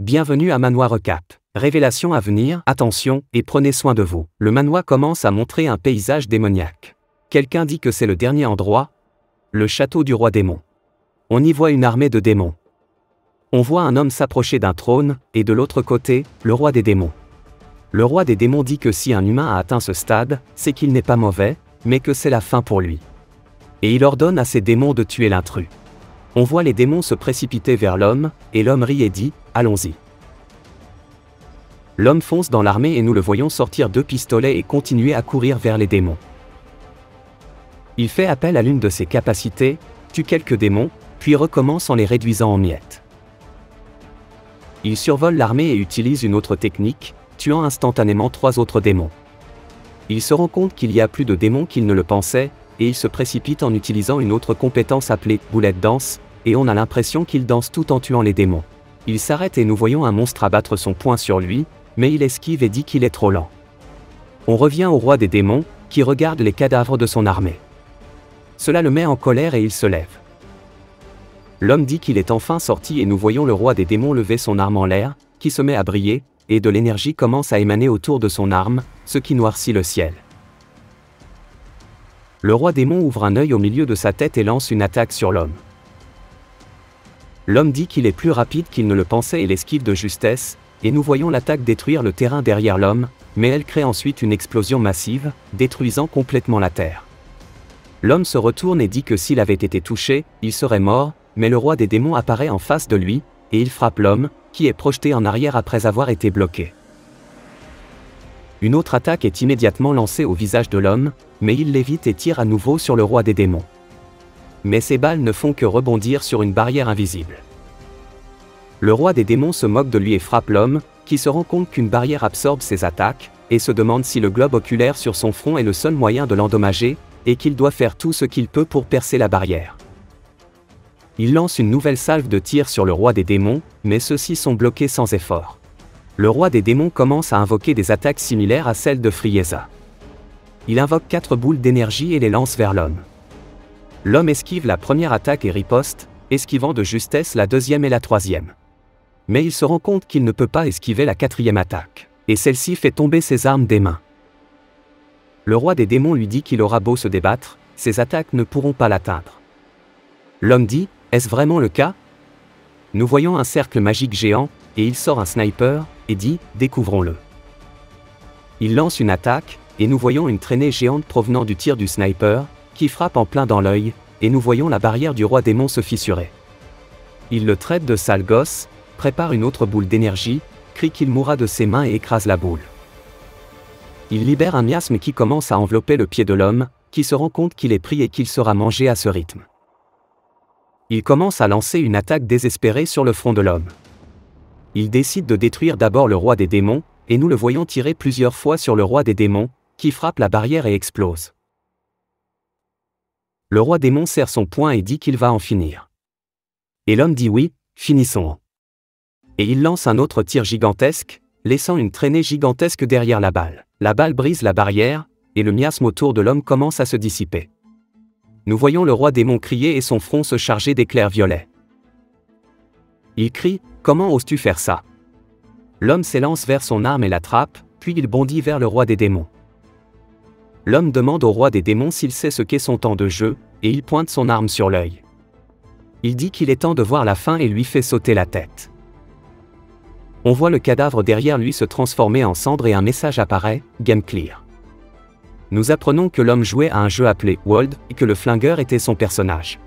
Bienvenue à Manhwa Recap. Révélation à venir, attention, et prenez soin de vous. Le manhwa commence à montrer un paysage démoniaque. Quelqu'un dit que c'est le dernier endroit, le château du roi démon. On y voit une armée de démons. On voit un homme s'approcher d'un trône, et de l'autre côté, le roi des démons. Le roi des démons dit que si un humain a atteint ce stade, c'est qu'il n'est pas mauvais, mais que c'est la fin pour lui. Et il ordonne à ses démons de tuer l'intrus. On voit les démons se précipiter vers l'homme, et l'homme rit et dit « Allons-y ». L'homme fonce dans l'armée et nous le voyons sortir 2 pistolets et continuer à courir vers les démons. Il fait appel à l'une de ses capacités, tue quelques démons, puis recommence en les réduisant en miettes. Il survole l'armée et utilise une autre technique, tuant instantanément 3 autres démons. Il se rend compte qu'il y a plus de démons qu'il ne le pensait, et il se précipite en utilisant une autre compétence appelée « Bullet Dance », et on a l'impression qu'il danse tout en tuant les démons. Il s'arrête et nous voyons un monstre abattre son poing sur lui, mais il esquive et dit qu'il est trop lent. On revient au roi des démons, qui regarde les cadavres de son armée. Cela le met en colère et il se lève. L'homme dit qu'il est enfin sorti et nous voyons le roi des démons lever son arme en l'air, qui se met à briller, et de l'énergie commence à émaner autour de son arme, ce qui noircit le ciel. Le roi démon ouvre un œil au milieu de sa tête et lance une attaque sur l'homme. L'homme dit qu'il est plus rapide qu'il ne le pensait et l'esquive de justesse, et nous voyons l'attaque détruire le terrain derrière l'homme, mais elle crée ensuite une explosion massive, détruisant complètement la terre. L'homme se retourne et dit que s'il avait été touché, il serait mort, mais le roi des démons apparaît en face de lui, et il frappe l'homme, qui est projeté en arrière après avoir été bloqué. Une autre attaque est immédiatement lancée au visage de l'homme, mais il l'évite et tire à nouveau sur le roi des démons. Mais ces balles ne font que rebondir sur une barrière invisible. Le roi des démons se moque de lui et frappe l'homme, qui se rend compte qu'une barrière absorbe ses attaques, et se demande si le globe oculaire sur son front est le seul moyen de l'endommager, et qu'il doit faire tout ce qu'il peut pour percer la barrière. Il lance une nouvelle salve de tirs sur le roi des démons, mais ceux-ci sont bloqués sans effort. Le roi des démons commence à invoquer des attaques similaires à celles de Frieza. Il invoque 4 boules d'énergie et les lance vers l'homme. L'homme esquive la première attaque et riposte, esquivant de justesse la deuxième et la troisième. Mais il se rend compte qu'il ne peut pas esquiver la 4e attaque, et celle-ci fait tomber ses armes des mains. Le roi des démons lui dit qu'il aura beau se débattre, ses attaques ne pourront pas l'atteindre. L'homme dit « Est-ce vraiment le cas ?» Nous voyons un cercle magique géant, et il sort un sniper, et dit « Découvrons-le ». Il lance une attaque, et nous voyons une traînée géante provenant du tir du sniper, qui frappe en plein dans l'œil, et nous voyons la barrière du roi démon se fissurer. Il le traite de sale gosse, prépare une autre boule d'énergie, crie qu'il mourra de ses mains et écrase la boule. Il libère un miasme qui commence à envelopper le pied de l'homme, qui se rend compte qu'il est pris et qu'il sera mangé à ce rythme. Il commence à lancer une attaque désespérée sur le front de l'homme. Il décide de détruire d'abord le roi des démons, et nous le voyons tirer plusieurs fois sur le roi des démons, qui frappe la barrière et explose. Le roi démon serre son poing et dit qu'il va en finir. Et l'homme dit oui, finissons. Et il lance un autre tir gigantesque, laissant une traînée gigantesque derrière la balle. La balle brise la barrière, et le miasme autour de l'homme commence à se dissiper. Nous voyons le roi démon crier et son front se charger d'éclairs violets. Il crie « Comment oses-tu faire ça ?» L'homme s'élance vers son arme et l'attrape, puis il bondit vers le roi des démons. L'homme demande au roi des démons s'il sait ce qu'est son temps de jeu, et il pointe son arme sur l'œil. Il dit qu'il est temps de voir la fin et lui fait sauter la tête. On voit le cadavre derrière lui se transformer en cendre et un message apparaît, « Game clear ». Nous apprenons que l'homme jouait à un jeu appelé World et que le flingueur était son personnage.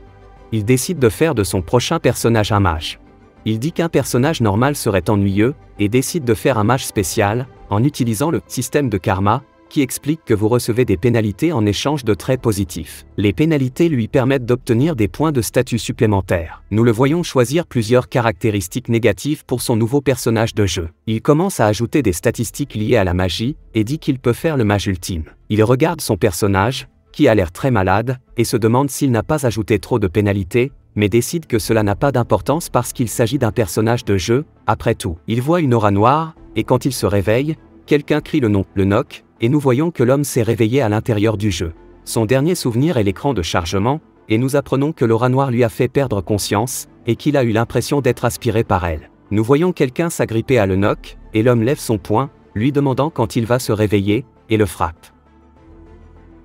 Il décide de faire de son prochain personnage un mage. Il dit qu'un personnage normal serait ennuyeux, et décide de faire un mage spécial, en utilisant le système de karma, qui explique que vous recevez des pénalités en échange de traits positifs. Les pénalités lui permettent d'obtenir des points de statut supplémentaires. Nous le voyons choisir plusieurs caractéristiques négatives pour son nouveau personnage de jeu. Il commence à ajouter des statistiques liées à la magie, et dit qu'il peut faire le mage ultime. Il regarde son personnage, qui a l'air très malade, et se demande s'il n'a pas ajouté trop de pénalités, mais décide que cela n'a pas d'importance parce qu'il s'agit d'un personnage de jeu. Après tout, il voit une aura noire, et quand il se réveille, quelqu'un crie le nom, le knock, et nous voyons que l'homme s'est réveillé à l'intérieur du jeu. Son dernier souvenir est l'écran de chargement, et nous apprenons que l'aura noire lui a fait perdre conscience, et qu'il a eu l'impression d'être aspiré par elle. Nous voyons quelqu'un s'agripper à l'Enoch, et l'homme lève son poing, lui demandant quand il va se réveiller, et le frappe.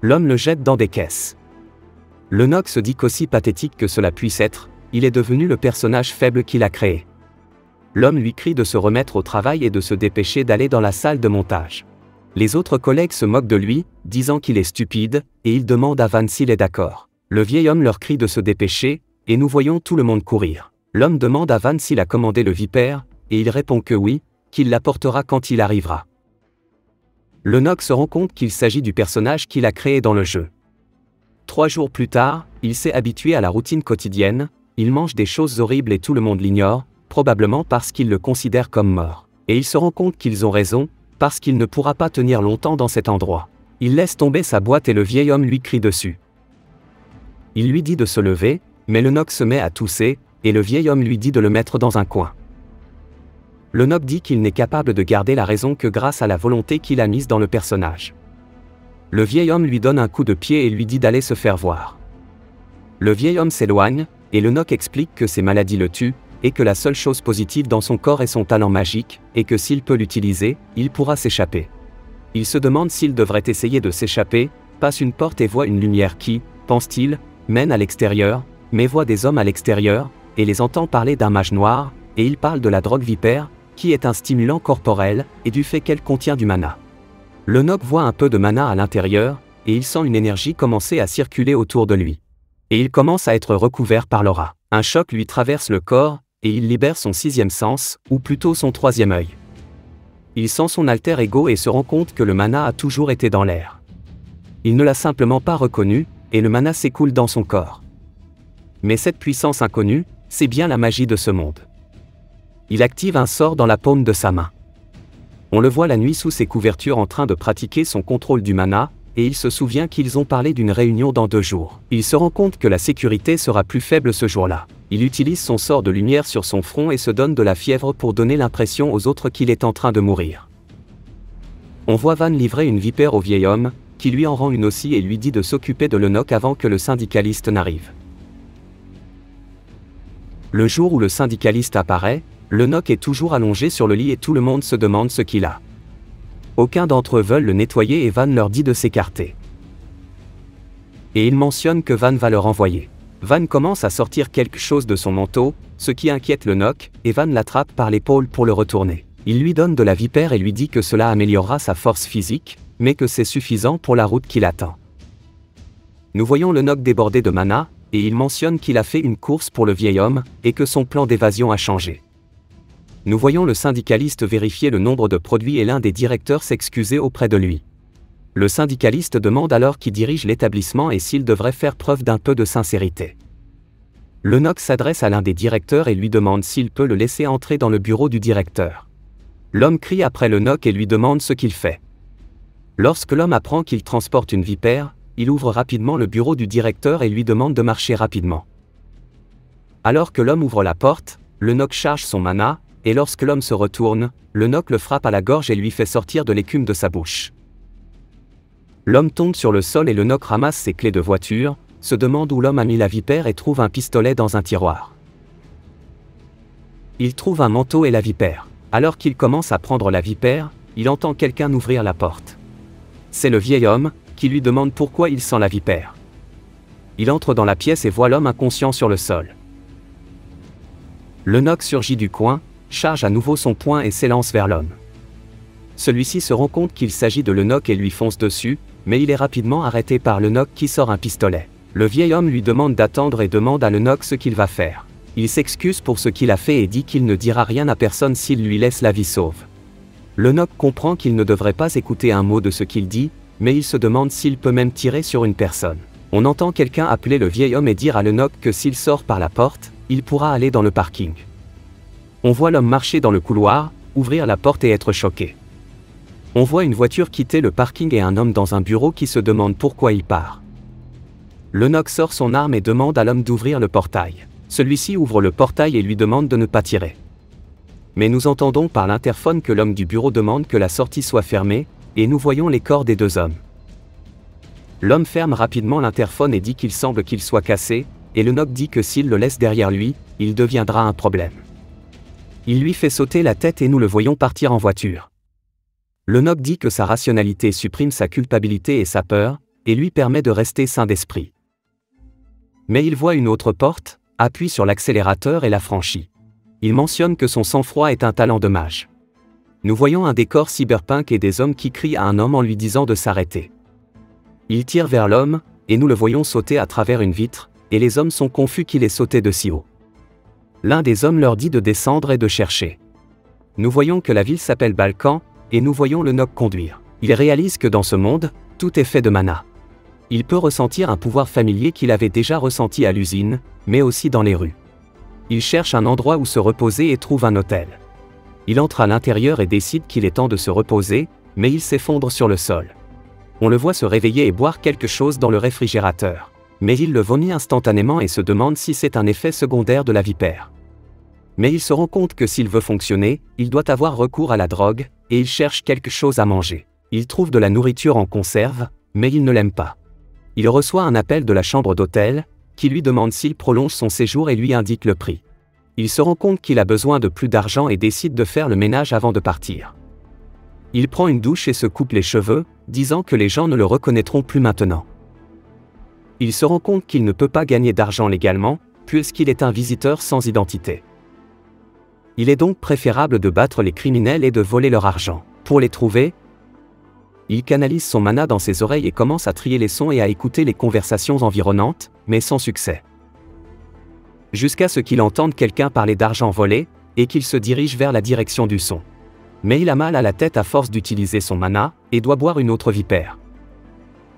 L'homme le jette dans des caisses. L'Enoch se dit qu'aussi pathétique que cela puisse être, il est devenu le personnage faible qu'il a créé. L'homme lui crie de se remettre au travail et de se dépêcher d'aller dans la salle de montage. Les autres collègues se moquent de lui, disant qu'il est stupide, et ils demandent à Van s'il est d'accord. Le vieil homme leur crie de se dépêcher, et nous voyons tout le monde courir. L'homme demande à Van s'il a commandé le vipère, et il répond que oui, qu'il l'apportera quand il arrivera. L'Enoch se rend compte qu'il s'agit du personnage qu'il a créé dans le jeu. 3 jours plus tard, il s'est habitué à la routine quotidienne, il mange des choses horribles et tout le monde l'ignore, probablement parce qu'il le considère comme mort. Et il se rend compte qu'ils ont raison, parce qu'il ne pourra pas tenir longtemps dans cet endroit. Il laisse tomber sa boîte et le vieil homme lui crie dessus. Il lui dit de se lever, mais l'Enoch se met à tousser, et le vieil homme lui dit de le mettre dans un coin. L'Enoch dit qu'il n'est capable de garder la raison que grâce à la volonté qu'il a mise dans le personnage. Le vieil homme lui donne un coup de pied et lui dit d'aller se faire voir. Le vieil homme s'éloigne, et l'Enoch explique que ses maladies le tuent, et que la seule chose positive dans son corps est son talent magique, et que s'il peut l'utiliser, il pourra s'échapper. Il se demande s'il devrait essayer de s'échapper, passe une porte et voit une lumière qui, pense-t-il, mène à l'extérieur, mais voit des hommes à l'extérieur, et les entend parler d'un mage noir, et il parle de la drogue vipère, qui est un stimulant corporel, et du fait qu'elle contient du mana. L'Enoch voit un peu de mana à l'intérieur, et il sent une énergie commencer à circuler autour de lui. Et il commence à être recouvert par l'aura. Un choc lui traverse le corps, et il libère son 6e sens, ou plutôt son 3e œil. Il sent son alter ego et se rend compte que le mana a toujours été dans l'air. Il ne l'a simplement pas reconnu, et le mana s'écoule dans son corps. Mais cette puissance inconnue, c'est bien la magie de ce monde. Il active un sort dans la paume de sa main. On le voit la nuit sous ses couvertures en train de pratiquer son contrôle du mana, et il se souvient qu'ils ont parlé d'une réunion dans 2 jours. Il se rend compte que la sécurité sera plus faible ce jour-là. Il utilise son sort de lumière sur son front et se donne de la fièvre pour donner l'impression aux autres qu'il est en train de mourir. On voit Van livrer une vipère au vieil homme, qui lui en rend une aussi et lui dit de s'occuper de l'Enoch avant que le syndicaliste n'arrive. Le jour où le syndicaliste apparaît, l'Enoch est toujours allongé sur le lit et tout le monde se demande ce qu'il a. Aucun d'entre eux veulent le nettoyer et Van leur dit de s'écarter. Et il mentionne que Van va le renvoyer. Van commence à sortir quelque chose de son manteau, ce qui inquiète l'Enoch, et Van l'attrape par l'épaule pour le retourner. Il lui donne de la vipère et lui dit que cela améliorera sa force physique, mais que c'est suffisant pour la route qui l'attend. Nous voyons l'Enoch débordé de mana, et il mentionne qu'il a fait une course pour le vieil homme, et que son plan d'évasion a changé. Nous voyons le syndicaliste vérifier le nombre de produits et l'un des directeurs s'excuser auprès de lui. Le syndicaliste demande alors qui dirige l'établissement et s'il devrait faire preuve d'un peu de sincérité. L'Enoch s'adresse à l'un des directeurs et lui demande s'il peut le laisser entrer dans le bureau du directeur. L'homme crie après l'Enoch et lui demande ce qu'il fait. Lorsque l'homme apprend qu'il transporte une vipère, il ouvre rapidement le bureau du directeur et lui demande de marcher rapidement. Alors que l'homme ouvre la porte, l'Enoch charge son mana, et lorsque l'homme se retourne, l'Enoch le frappe à la gorge et lui fait sortir de l'écume de sa bouche. L'homme tombe sur le sol et l'Enoch ramasse ses clés de voiture, se demande où l'homme a mis la vipère et trouve un pistolet dans un tiroir. Il trouve un manteau et la vipère. Alors qu'il commence à prendre la vipère, il entend quelqu'un ouvrir la porte. C'est le vieil homme, qui lui demande pourquoi il sent la vipère. Il entre dans la pièce et voit l'homme inconscient sur le sol. L'Enoch surgit du coin, charge à nouveau son poing et s'élance vers l'homme. Celui-ci se rend compte qu'il s'agit de l'Enoch et lui fonce dessus, mais il est rapidement arrêté par l'Enoch qui sort un pistolet. Le vieil homme lui demande d'attendre et demande à l'Enoch ce qu'il va faire. Il s'excuse pour ce qu'il a fait et dit qu'il ne dira rien à personne s'il lui laisse la vie sauve. L'Enoch comprend qu'il ne devrait pas écouter un mot de ce qu'il dit, mais il se demande s'il peut même tirer sur une personne. On entend quelqu'un appeler le vieil homme et dire à l'Enoch que s'il sort par la porte, il pourra aller dans le parking. On voit l'homme marcher dans le couloir, ouvrir la porte et être choqué. On voit une voiture quitter le parking et un homme dans un bureau qui se demande pourquoi il part. L'Enoch sort son arme et demande à l'homme d'ouvrir le portail. Celui-ci ouvre le portail et lui demande de ne pas tirer. Mais nous entendons par l'interphone que l'homme du bureau demande que la sortie soit fermée, et nous voyons les corps des 2 hommes. L'homme ferme rapidement l'interphone et dit qu'il semble qu'il soit cassé, et l'Enoch dit que s'il le laisse derrière lui, il deviendra un problème. Il lui fait sauter la tête et nous le voyons partir en voiture. Le Noc dit que sa rationalité supprime sa culpabilité et sa peur, et lui permet de rester sain d'esprit. Mais il voit une autre porte, appuie sur l'accélérateur et la franchit. Il mentionne que son sang-froid est un talent de mage. Nous voyons un décor cyberpunk et des hommes qui crient à un homme en lui disant de s'arrêter. Il tire vers l'homme, et nous le voyons sauter à travers une vitre, et les hommes sont confus qu'il ait sauté de si haut. L'un des hommes leur dit de descendre et de chercher. Nous voyons que la ville s'appelle Balkan, et nous voyons le Noc conduire. Il réalise que dans ce monde, tout est fait de mana. Il peut ressentir un pouvoir familier qu'il avait déjà ressenti à l'usine, mais aussi dans les rues. Il cherche un endroit où se reposer et trouve un hôtel. Il entre à l'intérieur et décide qu'il est temps de se reposer, mais il s'effondre sur le sol. On le voit se réveiller et boire quelque chose dans le réfrigérateur. Mais il le vomit instantanément et se demande si c'est un effet secondaire de la vipère. Mais il se rend compte que s'il veut fonctionner, il doit avoir recours à la drogue, et il cherche quelque chose à manger. Il trouve de la nourriture en conserve, mais il ne l'aime pas. Il reçoit un appel de la chambre d'hôtel, qui lui demande s'il prolonge son séjour et lui indique le prix. Il se rend compte qu'il a besoin de plus d'argent et décide de faire le ménage avant de partir. Il prend une douche et se coupe les cheveux, disant que les gens ne le reconnaîtront plus maintenant. Il se rend compte qu'il ne peut pas gagner d'argent légalement, puisqu'il est un visiteur sans identité. Il est donc préférable de battre les criminels et de voler leur argent. Pour les trouver, il canalise son mana dans ses oreilles et commence à trier les sons et à écouter les conversations environnantes, mais sans succès. Jusqu'à ce qu'il entende quelqu'un parler d'argent volé, et qu'il se dirige vers la direction du son. Mais il a mal à la tête à force d'utiliser son mana, et doit boire une autre vipère.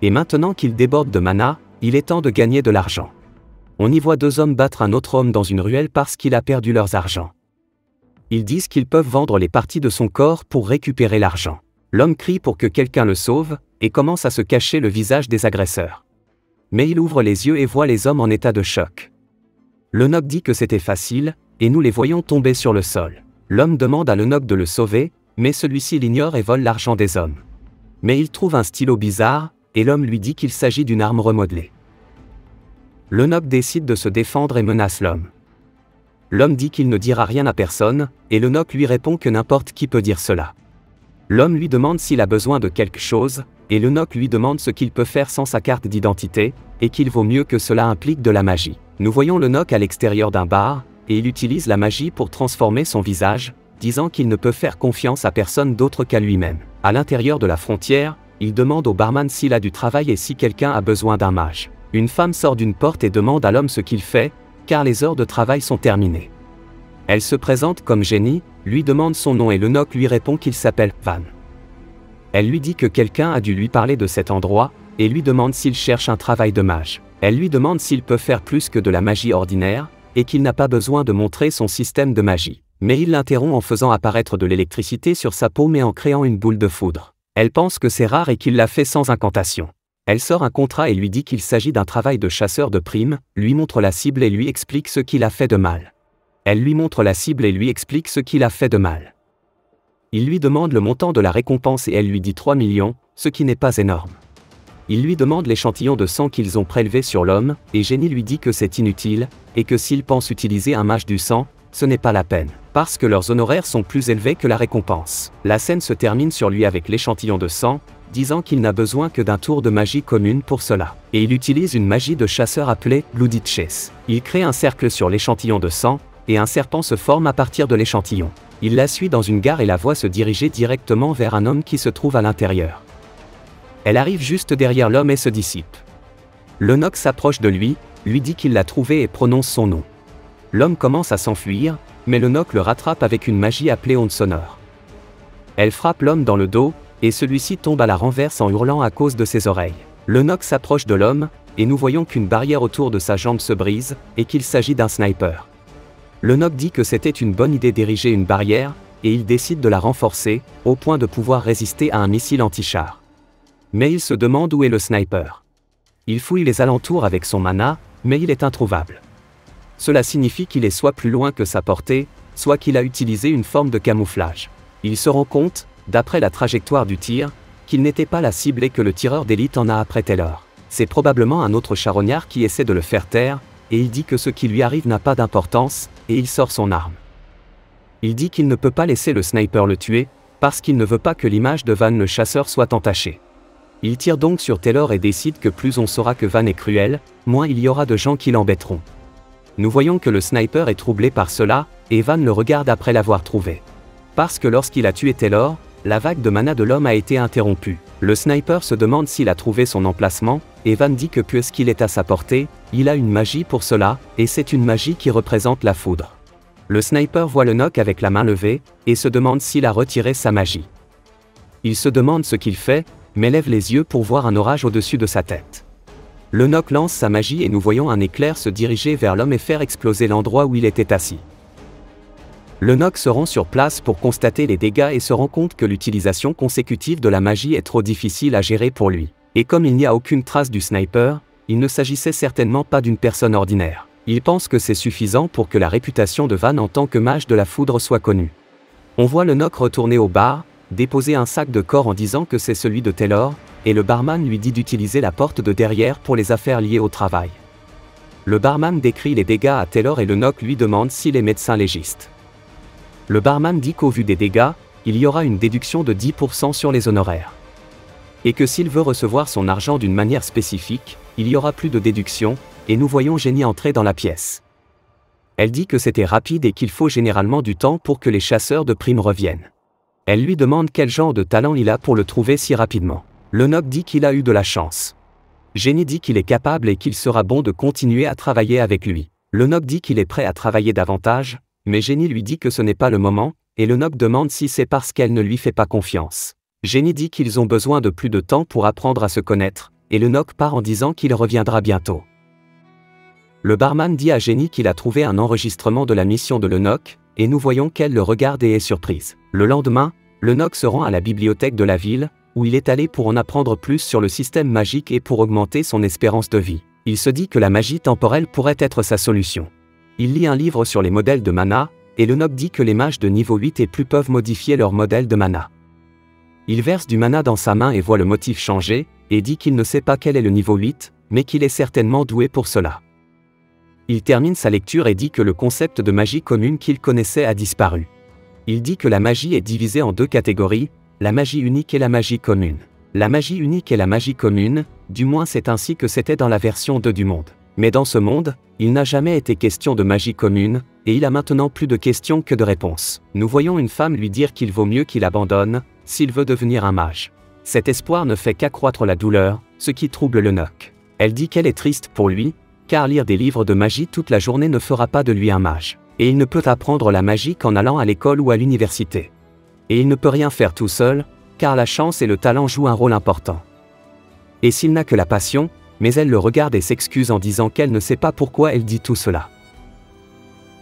Et maintenant qu'il déborde de mana, il est temps de gagner de l'argent. On y voit deux hommes battre un autre homme dans une ruelle parce qu'il a perdu leurs argent. Ils disent qu'ils peuvent vendre les parties de son corps pour récupérer l'argent. L'homme crie pour que quelqu'un le sauve, et commence à se cacher le visage des agresseurs. Mais il ouvre les yeux et voit les hommes en état de choc. Le Noc dit que c'était facile, et nous les voyons tomber sur le sol. L'homme demande à le Noc de le sauver, mais celui-ci l'ignore et vole l'argent des hommes. Mais il trouve un stylo bizarre, et l'homme lui dit qu'il s'agit d'une arme remodelée. Le Noc décide de se défendre et menace l'homme. L'homme dit qu'il ne dira rien à personne, et le Noc lui répond que n'importe qui peut dire cela. L'homme lui demande s'il a besoin de quelque chose, et le Noc lui demande ce qu'il peut faire sans sa carte d'identité, et qu'il vaut mieux que cela implique de la magie. Nous voyons le Noc à l'extérieur d'un bar, et il utilise la magie pour transformer son visage, disant qu'il ne peut faire confiance à personne d'autre qu'à lui-même. À l'intérieur de la frontière, il demande au barman s'il a du travail et si quelqu'un a besoin d'un mage. Une femme sort d'une porte et demande à l'homme ce qu'il fait, car les heures de travail sont terminées. Elle se présente comme Jenny, lui demande son nom et le Noc lui répond qu'il s'appelle Van. Elle lui dit que quelqu'un a dû lui parler de cet endroit, et lui demande s'il cherche un travail de mage. Elle lui demande s'il peut faire plus que de la magie ordinaire, et qu'il n'a pas besoin de montrer son système de magie. Mais il l'interrompt en faisant apparaître de l'électricité sur sa paume et en créant une boule de foudre. Elle pense que c'est rare et qu'il l'a fait sans incantation. Elle sort un contrat et lui dit qu'il s'agit d'un travail de chasseur de primes, lui montre la cible et lui explique ce qu'il a fait de mal. Elle lui montre la cible et lui explique ce qu'il a fait de mal. Il lui demande le montant de la récompense et elle lui dit 3 millions, ce qui n'est pas énorme. Il lui demande l'échantillon de sang qu'ils ont prélevé sur l'homme, et Jenny lui dit que c'est inutile, et que s'il pense utiliser un mage du sang, ce n'est pas la peine, parce que leurs honoraires sont plus élevés que la récompense. La scène se termine sur lui avec l'échantillon de sang, disant qu'il n'a besoin que d'un tour de magie commune pour cela. Et il utilise une magie de chasseur appelée Bloody Chase. Il crée un cercle sur l'échantillon de sang, et un serpent se forme à partir de l'échantillon. Il la suit dans une gare et la voit se diriger directement vers un homme qui se trouve à l'intérieur. Elle arrive juste derrière l'homme et se dissipe. Le Noc s'approche de lui dit qu'il l'a trouvé et prononce son nom. L'homme commence à s'enfuir, mais le Noc le rattrape avec une magie appelée onde sonore. Elle frappe l'homme dans le dos, et celui-ci tombe à la renverse en hurlant à cause de ses oreilles. Le Noc s'approche de l'homme, et nous voyons qu'une barrière autour de sa jambe se brise, et qu'il s'agit d'un sniper. Le Noc dit que c'était une bonne idée d'ériger une barrière, et il décide de la renforcer, au point de pouvoir résister à un missile anti-char. Mais il se demande où est le sniper. Il fouille les alentours avec son mana, mais il est introuvable. Cela signifie qu'il est soit plus loin que sa portée, soit qu'il a utilisé une forme de camouflage. Il se rend compte, d'après la trajectoire du tir, qu'il n'était pas la cible et que le tireur d'élite en a après Taylor. C'est probablement un autre charognard qui essaie de le faire taire, et il dit que ce qui lui arrive n'a pas d'importance, et il sort son arme. Il dit qu'il ne peut pas laisser le sniper le tuer, parce qu'il ne veut pas que l'image de Van le chasseur soit entachée. Il tire donc sur Taylor et décide que plus on saura que Van est cruel, moins il y aura de gens qui l'embêteront. Nous voyons que le sniper est troublé par cela, et Van le regarde après l'avoir trouvé. Parce que lorsqu'il a tué Taylor, la vague de mana de l'homme a été interrompue. Le sniper se demande s'il a trouvé son emplacement, et Van dit que puisqu'il est à sa portée, il a une magie pour cela, et c'est une magie qui représente la foudre. Le sniper voit le Nock avec la main levée, et se demande s'il a retiré sa magie. Il se demande ce qu'il fait, mais lève les yeux pour voir un orage au-dessus de sa tête. Le Nock lance sa magie et nous voyons un éclair se diriger vers l'homme et faire exploser l'endroit où il était assis. Le Nock se rend sur place pour constater les dégâts et se rend compte que l'utilisation consécutive de la magie est trop difficile à gérer pour lui. Et comme il n'y a aucune trace du sniper, il ne s'agissait certainement pas d'une personne ordinaire. Il pense que c'est suffisant pour que la réputation de Van en tant que mage de la foudre soit connue. On voit le Nock retourner au bar, déposer un sac de corps en disant que c'est celui de Taylor, et le barman lui dit d'utiliser la porte de derrière pour les affaires liées au travail. Le barman décrit les dégâts à Taylor et le Nock lui demande s'il est médecin légiste. Le barman dit qu'au vu des dégâts, il y aura une déduction de 10% sur les honoraires. Et que s'il veut recevoir son argent d'une manière spécifique, il y aura plus de déduction, et nous voyons Jenny entrer dans la pièce. Elle dit que c'était rapide et qu'il faut généralement du temps pour que les chasseurs de primes reviennent. Elle lui demande quel genre de talent il a pour le trouver si rapidement. Le Nock dit qu'il a eu de la chance. Jenny dit qu'il est capable et qu'il sera bon de continuer à travailler avec lui. Le Nock dit qu'il est prêt à travailler davantage, mais Jenny lui dit que ce n'est pas le moment, et le Nock demande si c'est parce qu'elle ne lui fait pas confiance. Jenny dit qu'ils ont besoin de plus de temps pour apprendre à se connaître, et le Nock part en disant qu'il reviendra bientôt. Le barman dit à Jenny qu'il a trouvé un enregistrement de la mission de le Nock, et nous voyons qu'elle le regarde et est surprise. Le lendemain, le Nock se rend à la bibliothèque de la ville, où il est allé pour en apprendre plus sur le système magique et pour augmenter son espérance de vie. Il se dit que la magie temporelle pourrait être sa solution. Il lit un livre sur les modèles de mana, et le Nock dit que les mages de niveau 8 et plus peuvent modifier leur modèle de mana. Il verse du mana dans sa main et voit le motif changer, et dit qu'il ne sait pas quel est le niveau 8, mais qu'il est certainement doué pour cela. Il termine sa lecture et dit que le concept de magie commune qu'il connaissait a disparu. Il dit que la magie est divisée en deux catégories, la magie unique et la magie commune. La magie unique et la magie commune, du moins c'est ainsi que c'était dans la version 2 du monde. Mais dans ce monde, il n'a jamais été question de magie commune, et il a maintenant plus de questions que de réponses. Nous voyons une femme lui dire qu'il vaut mieux qu'il abandonne, s'il veut devenir un mage. Cet espoir ne fait qu'accroître la douleur, ce qui trouble le Nock. Elle dit qu'elle est triste pour lui, car lire des livres de magie toute la journée ne fera pas de lui un mage. Et il ne peut apprendre la magie qu'en allant à l'école ou à l'université. Et il ne peut rien faire tout seul, car la chance et le talent jouent un rôle important. Et s'il n'a que la passion, mais elle le regarde et s'excuse en disant qu'elle ne sait pas pourquoi elle dit tout cela.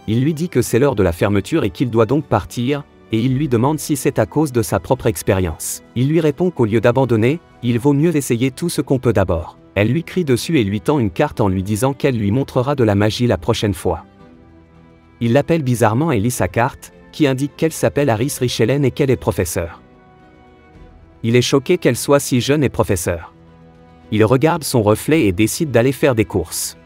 Il lui dit que c'est l'heure de la fermeture et qu'il doit donc partir, et il lui demande si c'est à cause de sa propre expérience. Il lui répond qu'au lieu d'abandonner, il vaut mieux essayer tout ce qu'on peut d'abord. Elle lui crie dessus et lui tend une carte en lui disant qu'elle lui montrera de la magie la prochaine fois. Il l'appelle bizarrement et lit sa carte, qui indique qu'elle s'appelle Aris Richelen et qu'elle est professeure. Il est choqué qu'elle soit si jeune et professeure. Il regarde son reflet et décide d'aller faire des courses.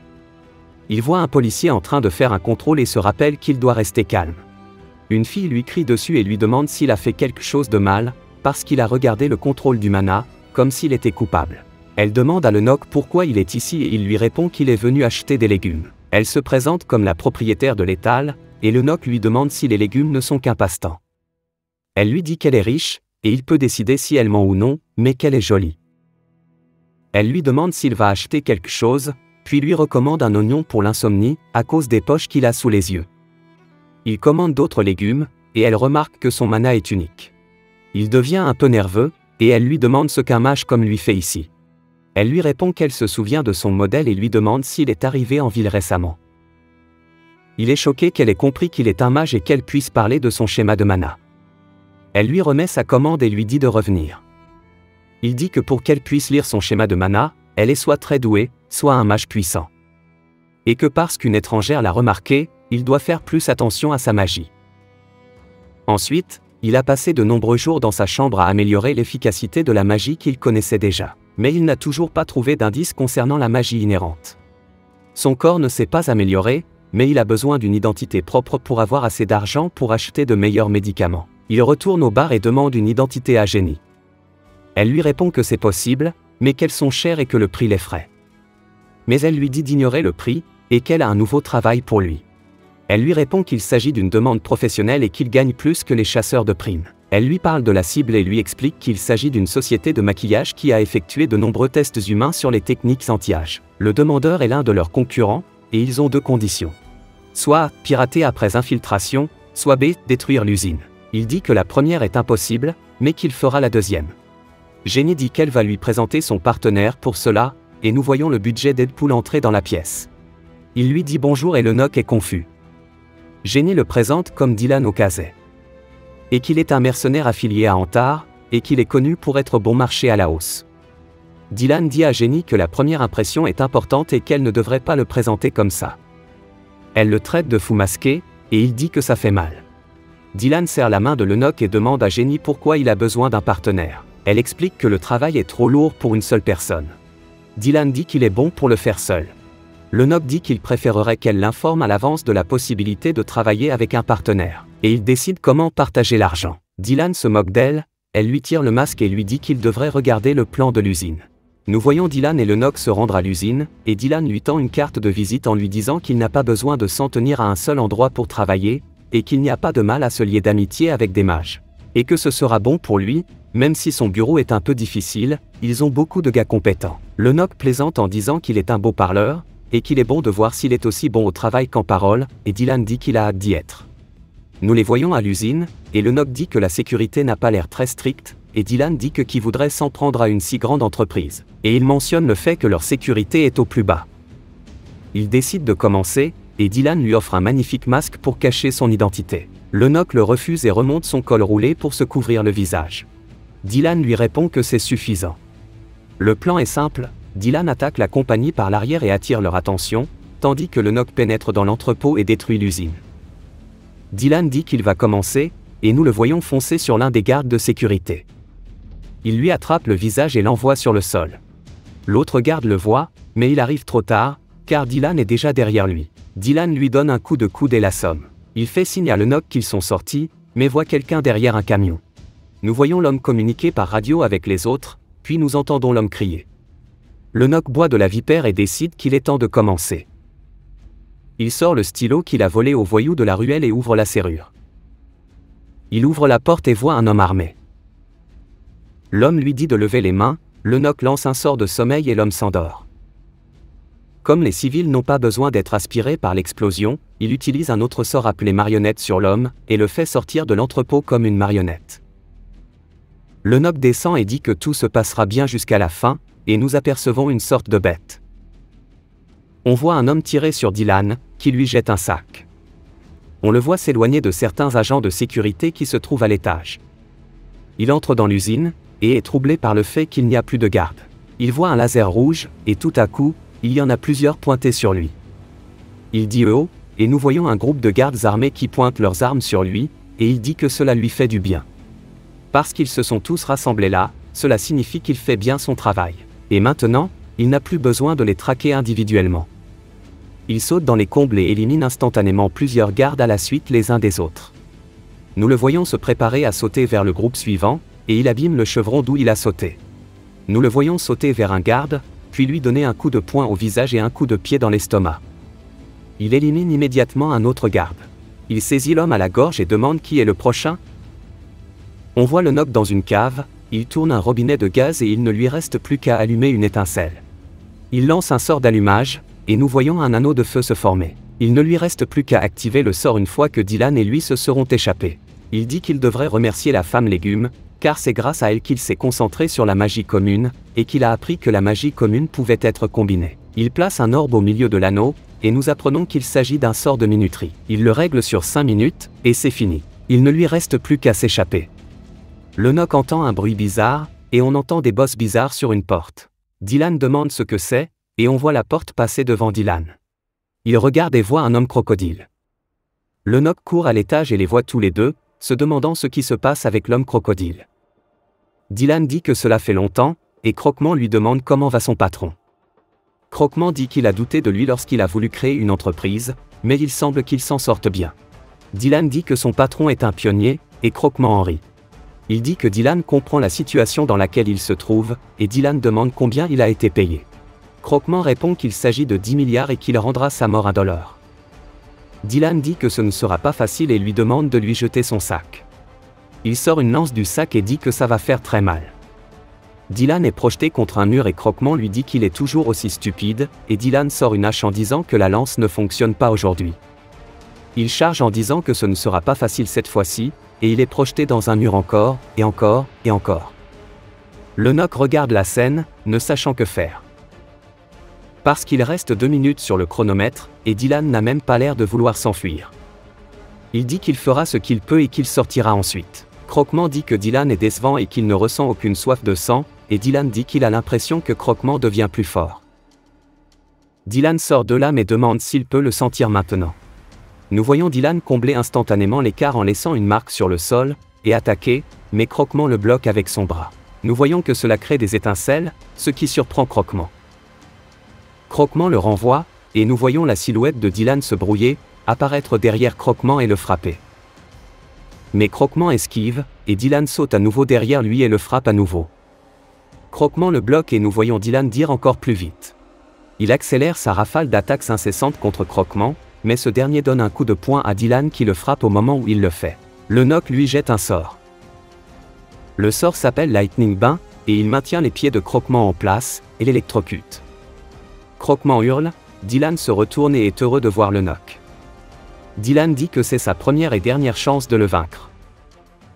Il voit un policier en train de faire un contrôle et se rappelle qu'il doit rester calme. Une fille lui crie dessus et lui demande s'il a fait quelque chose de mal, parce qu'il a regardé le contrôle du mana, comme s'il était coupable. Elle demande à le Nock pourquoi il est ici et il lui répond qu'il est venu acheter des légumes. Elle se présente comme la propriétaire de l'étal, et le Nock lui demande si les légumes ne sont qu'un passe-temps. Elle lui dit qu'elle est riche, et il peut décider si elle ment ou non, mais qu'elle est jolie. Elle lui demande s'il va acheter quelque chose, puis lui recommande un oignon pour l'insomnie, à cause des poches qu'il a sous les yeux. Il commande d'autres légumes, et elle remarque que son mana est unique. Il devient un peu nerveux, et elle lui demande ce qu'un mage comme lui fait ici. Elle lui répond qu'elle se souvient de son modèle et lui demande s'il est arrivé en ville récemment. Il est choqué qu'elle ait compris qu'il est un mage et qu'elle puisse parler de son schéma de mana. Elle lui remet sa commande et lui dit de revenir. Il dit que pour qu'elle puisse lire son schéma de mana, elle est soit très douée, soit un mage puissant. Et que parce qu'une étrangère l'a remarqué, il doit faire plus attention à sa magie. Ensuite, il a passé de nombreux jours dans sa chambre à améliorer l'efficacité de la magie qu'il connaissait déjà. Mais il n'a toujours pas trouvé d'indice concernant la magie inhérente. Son corps ne s'est pas amélioré, mais il a besoin d'une identité propre pour avoir assez d'argent pour acheter de meilleurs médicaments. Il retourne au bar et demande une identité à Jenny. Elle lui répond que c'est possible, mais qu'elles sont chères et que le prix l'effraie. Mais elle lui dit d'ignorer le prix, et qu'elle a un nouveau travail pour lui. Elle lui répond qu'il s'agit d'une demande professionnelle et qu'il gagne plus que les chasseurs de primes. Elle lui parle de la cible et lui explique qu'il s'agit d'une société de maquillage qui a effectué de nombreux tests humains sur les techniques anti-âge. Le demandeur est l'un de leurs concurrents, et ils ont deux conditions. Soit A, pirater après infiltration, soit B, détruire l'usine. Il dit que la première est impossible, mais qu'il fera la deuxième. Jenny dit qu'elle va lui présenter son partenaire pour cela, et nous voyons le budget Deadpool entrer dans la pièce. Il lui dit bonjour et le Noc est confus. Jenny le présente comme Dylan O'Casey. Et qu'il est un mercenaire affilié à Antar, et qu'il est connu pour être bon marché à la hausse. Dylan dit à Jenny que la première impression est importante et qu'elle ne devrait pas le présenter comme ça. Elle le traite de fou masqué, et il dit que ça fait mal. Dylan serre la main de Lennox et demande à Jenny pourquoi il a besoin d'un partenaire. Elle explique que le travail est trop lourd pour une seule personne. Dylan dit qu'il est bon pour le faire seul. Lennox dit qu'il préférerait qu'elle l'informe à l'avance de la possibilité de travailler avec un partenaire. Et il décide comment partager l'argent. Dylan se moque d'elle, elle lui tire le masque et lui dit qu'il devrait regarder le plan de l'usine. Nous voyons Dylan et Lennox se rendre à l'usine, et Dylan lui tend une carte de visite en lui disant qu'il n'a pas besoin de s'en tenir à un seul endroit pour travailler, et qu'il n'y a pas de mal à se lier d'amitié avec des mages. Et que ce sera bon pour lui, même si son bureau est un peu difficile, ils ont beaucoup de gars compétents. Lennox plaisante en disant qu'il est un beau parleur, et qu'il est bon de voir s'il est aussi bon au travail qu'en parole, et Dylan dit qu'il a hâte d'y être. Nous les voyons à l'usine, et Lennox dit que la sécurité n'a pas l'air très stricte, et Dylan dit que qui voudrait s'en prendre à une si grande entreprise. Et il mentionne le fait que leur sécurité est au plus bas. Il décide de commencer, et Dylan lui offre un magnifique masque pour cacher son identité. Lennox le refuse et remonte son col roulé pour se couvrir le visage. Dylan lui répond que c'est suffisant. Le plan est simple, Dylan attaque la compagnie par l'arrière et attire leur attention, tandis que Lennox pénètre dans l'entrepôt et détruit l'usine. Dylan dit qu'il va commencer, et nous le voyons foncer sur l'un des gardes de sécurité. Il lui attrape le visage et l'envoie sur le sol. L'autre garde le voit, mais il arrive trop tard, car Dylan est déjà derrière lui. Dylan lui donne un coup de coude et l'assomme. Il fait signe à Lennox qu'ils sont sortis, mais voit quelqu'un derrière un camion. Nous voyons l'homme communiquer par radio avec les autres, puis nous entendons l'homme crier. Lennox boit de la vipère et décide qu'il est temps de commencer. Il sort le stylo qu'il a volé au voyou de la ruelle et ouvre la serrure. Il ouvre la porte et voit un homme armé. L'homme lui dit de lever les mains, Lennox lance un sort de sommeil et l'homme s'endort. Comme les civils n'ont pas besoin d'être aspirés par l'explosion, il utilise un autre sort appelé marionnette sur l'homme, et le fait sortir de l'entrepôt comme une marionnette. Lennox descend et dit que tout se passera bien jusqu'à la fin, et nous apercevons une sorte de bête. On voit un homme tirer sur Dylan, qui lui jette un sac. On le voit s'éloigner de certains agents de sécurité qui se trouvent à l'étage. Il entre dans l'usine, et est troublé par le fait qu'il n'y a plus de garde. Il voit un laser rouge, et tout à coup, il y en a plusieurs pointés sur lui. Il dit « Oh », et nous voyons un groupe de gardes armés qui pointent leurs armes sur lui, et il dit que cela lui fait du bien. Parce qu'ils se sont tous rassemblés là, cela signifie qu'il fait bien son travail. Et maintenant, il n'a plus besoin de les traquer individuellement. Il saute dans les combles et élimine instantanément plusieurs gardes à la suite les uns des autres. Nous le voyons se préparer à sauter vers le groupe suivant, et il abîme le chevron d'où il a sauté. Nous le voyons sauter vers un garde, puis lui donner un coup de poing au visage et un coup de pied dans l'estomac. Il élimine immédiatement un autre garde. Il saisit l'homme à la gorge et demande qui est le prochain. On voit Lennox dans une cave, il tourne un robinet de gaz et il ne lui reste plus qu'à allumer une étincelle. Il lance un sort d'allumage, et nous voyons un anneau de feu se former. Il ne lui reste plus qu'à activer le sort une fois que Dylan et lui se seront échappés. Il dit qu'il devrait remercier la femme légume, car c'est grâce à elle qu'il s'est concentré sur la magie commune, et qu'il a appris que la magie commune pouvait être combinée. Il place un orbe au milieu de l'anneau, et nous apprenons qu'il s'agit d'un sort de minuterie. Il le règle sur 5 minutes, et c'est fini. Il ne lui reste plus qu'à s'échapper. Lennox entend un bruit bizarre, et on entend des bosses bizarres sur une porte. Dylan demande ce que c'est, et on voit la porte passer devant Dylan. Il regarde et voit un homme crocodile. Lennox court à l'étage et les voit tous les deux, se demandant ce qui se passe avec l'homme crocodile. Dylan dit que cela fait longtemps, et Croquement lui demande comment va son patron. Croquement dit qu'il a douté de lui lorsqu'il a voulu créer une entreprise, mais il semble qu'il s'en sorte bien. Dylan dit que son patron est un pionnier, et Croque-Mort en rit. Il dit que Dylan comprend la situation dans laquelle il se trouve, et Dylan demande combien il a été payé. Croque-Mort répond qu'il s'agit de 10 milliards et qu'il rendra sa mort indolore. Dylan dit que ce ne sera pas facile et lui demande de lui jeter son sac. Il sort une lance du sac et dit que ça va faire très mal. Dylan est projeté contre un mur et Croque-Mort lui dit qu'il est toujours aussi stupide, et Dylan sort une hache en disant que la lance ne fonctionne pas aujourd'hui. Il charge en disant que ce ne sera pas facile cette fois-ci, et il est projeté dans un mur encore, et encore, et encore. Le Nock regarde la scène, ne sachant que faire. Parce qu'il reste 2 minutes sur le chronomètre, et Dylan n'a même pas l'air de vouloir s'enfuir. Il dit qu'il fera ce qu'il peut et qu'il sortira ensuite. Croque-Mort dit que Dylan est décevant et qu'il ne ressent aucune soif de sang, et Dylan dit qu'il a l'impression que Croque-Mort devient plus fort. Dylan sort de là mais demande s'il peut le sentir maintenant. Nous voyons Dylan combler instantanément l'écart en laissant une marque sur le sol, et attaquer, mais Croque-Mort le bloque avec son bras. Nous voyons que cela crée des étincelles, ce qui surprend Croque-Mort. Croque-Mort le renvoie, et nous voyons la silhouette de Dylan se brouiller, apparaître derrière Croque-Mort et le frapper. Mais Croque-Mort esquive, et Dylan saute à nouveau derrière lui et le frappe à nouveau. Croque-Mort le bloque et nous voyons Dylan dire encore plus vite. Il accélère sa rafale d'attaques incessantes contre Croque-Mort, mais ce dernier donne un coup de poing à Dylan qui le frappe au moment où il le fait. Le Nock lui jette un sort. Le sort s'appelle Lightning Beam, et il maintient les pieds de Croque-Mort en place, et l'électrocute. Croque-Mort hurle, Dylan se retourne et est heureux de voir le Nock. Dylan dit que c'est sa première et dernière chance de le vaincre.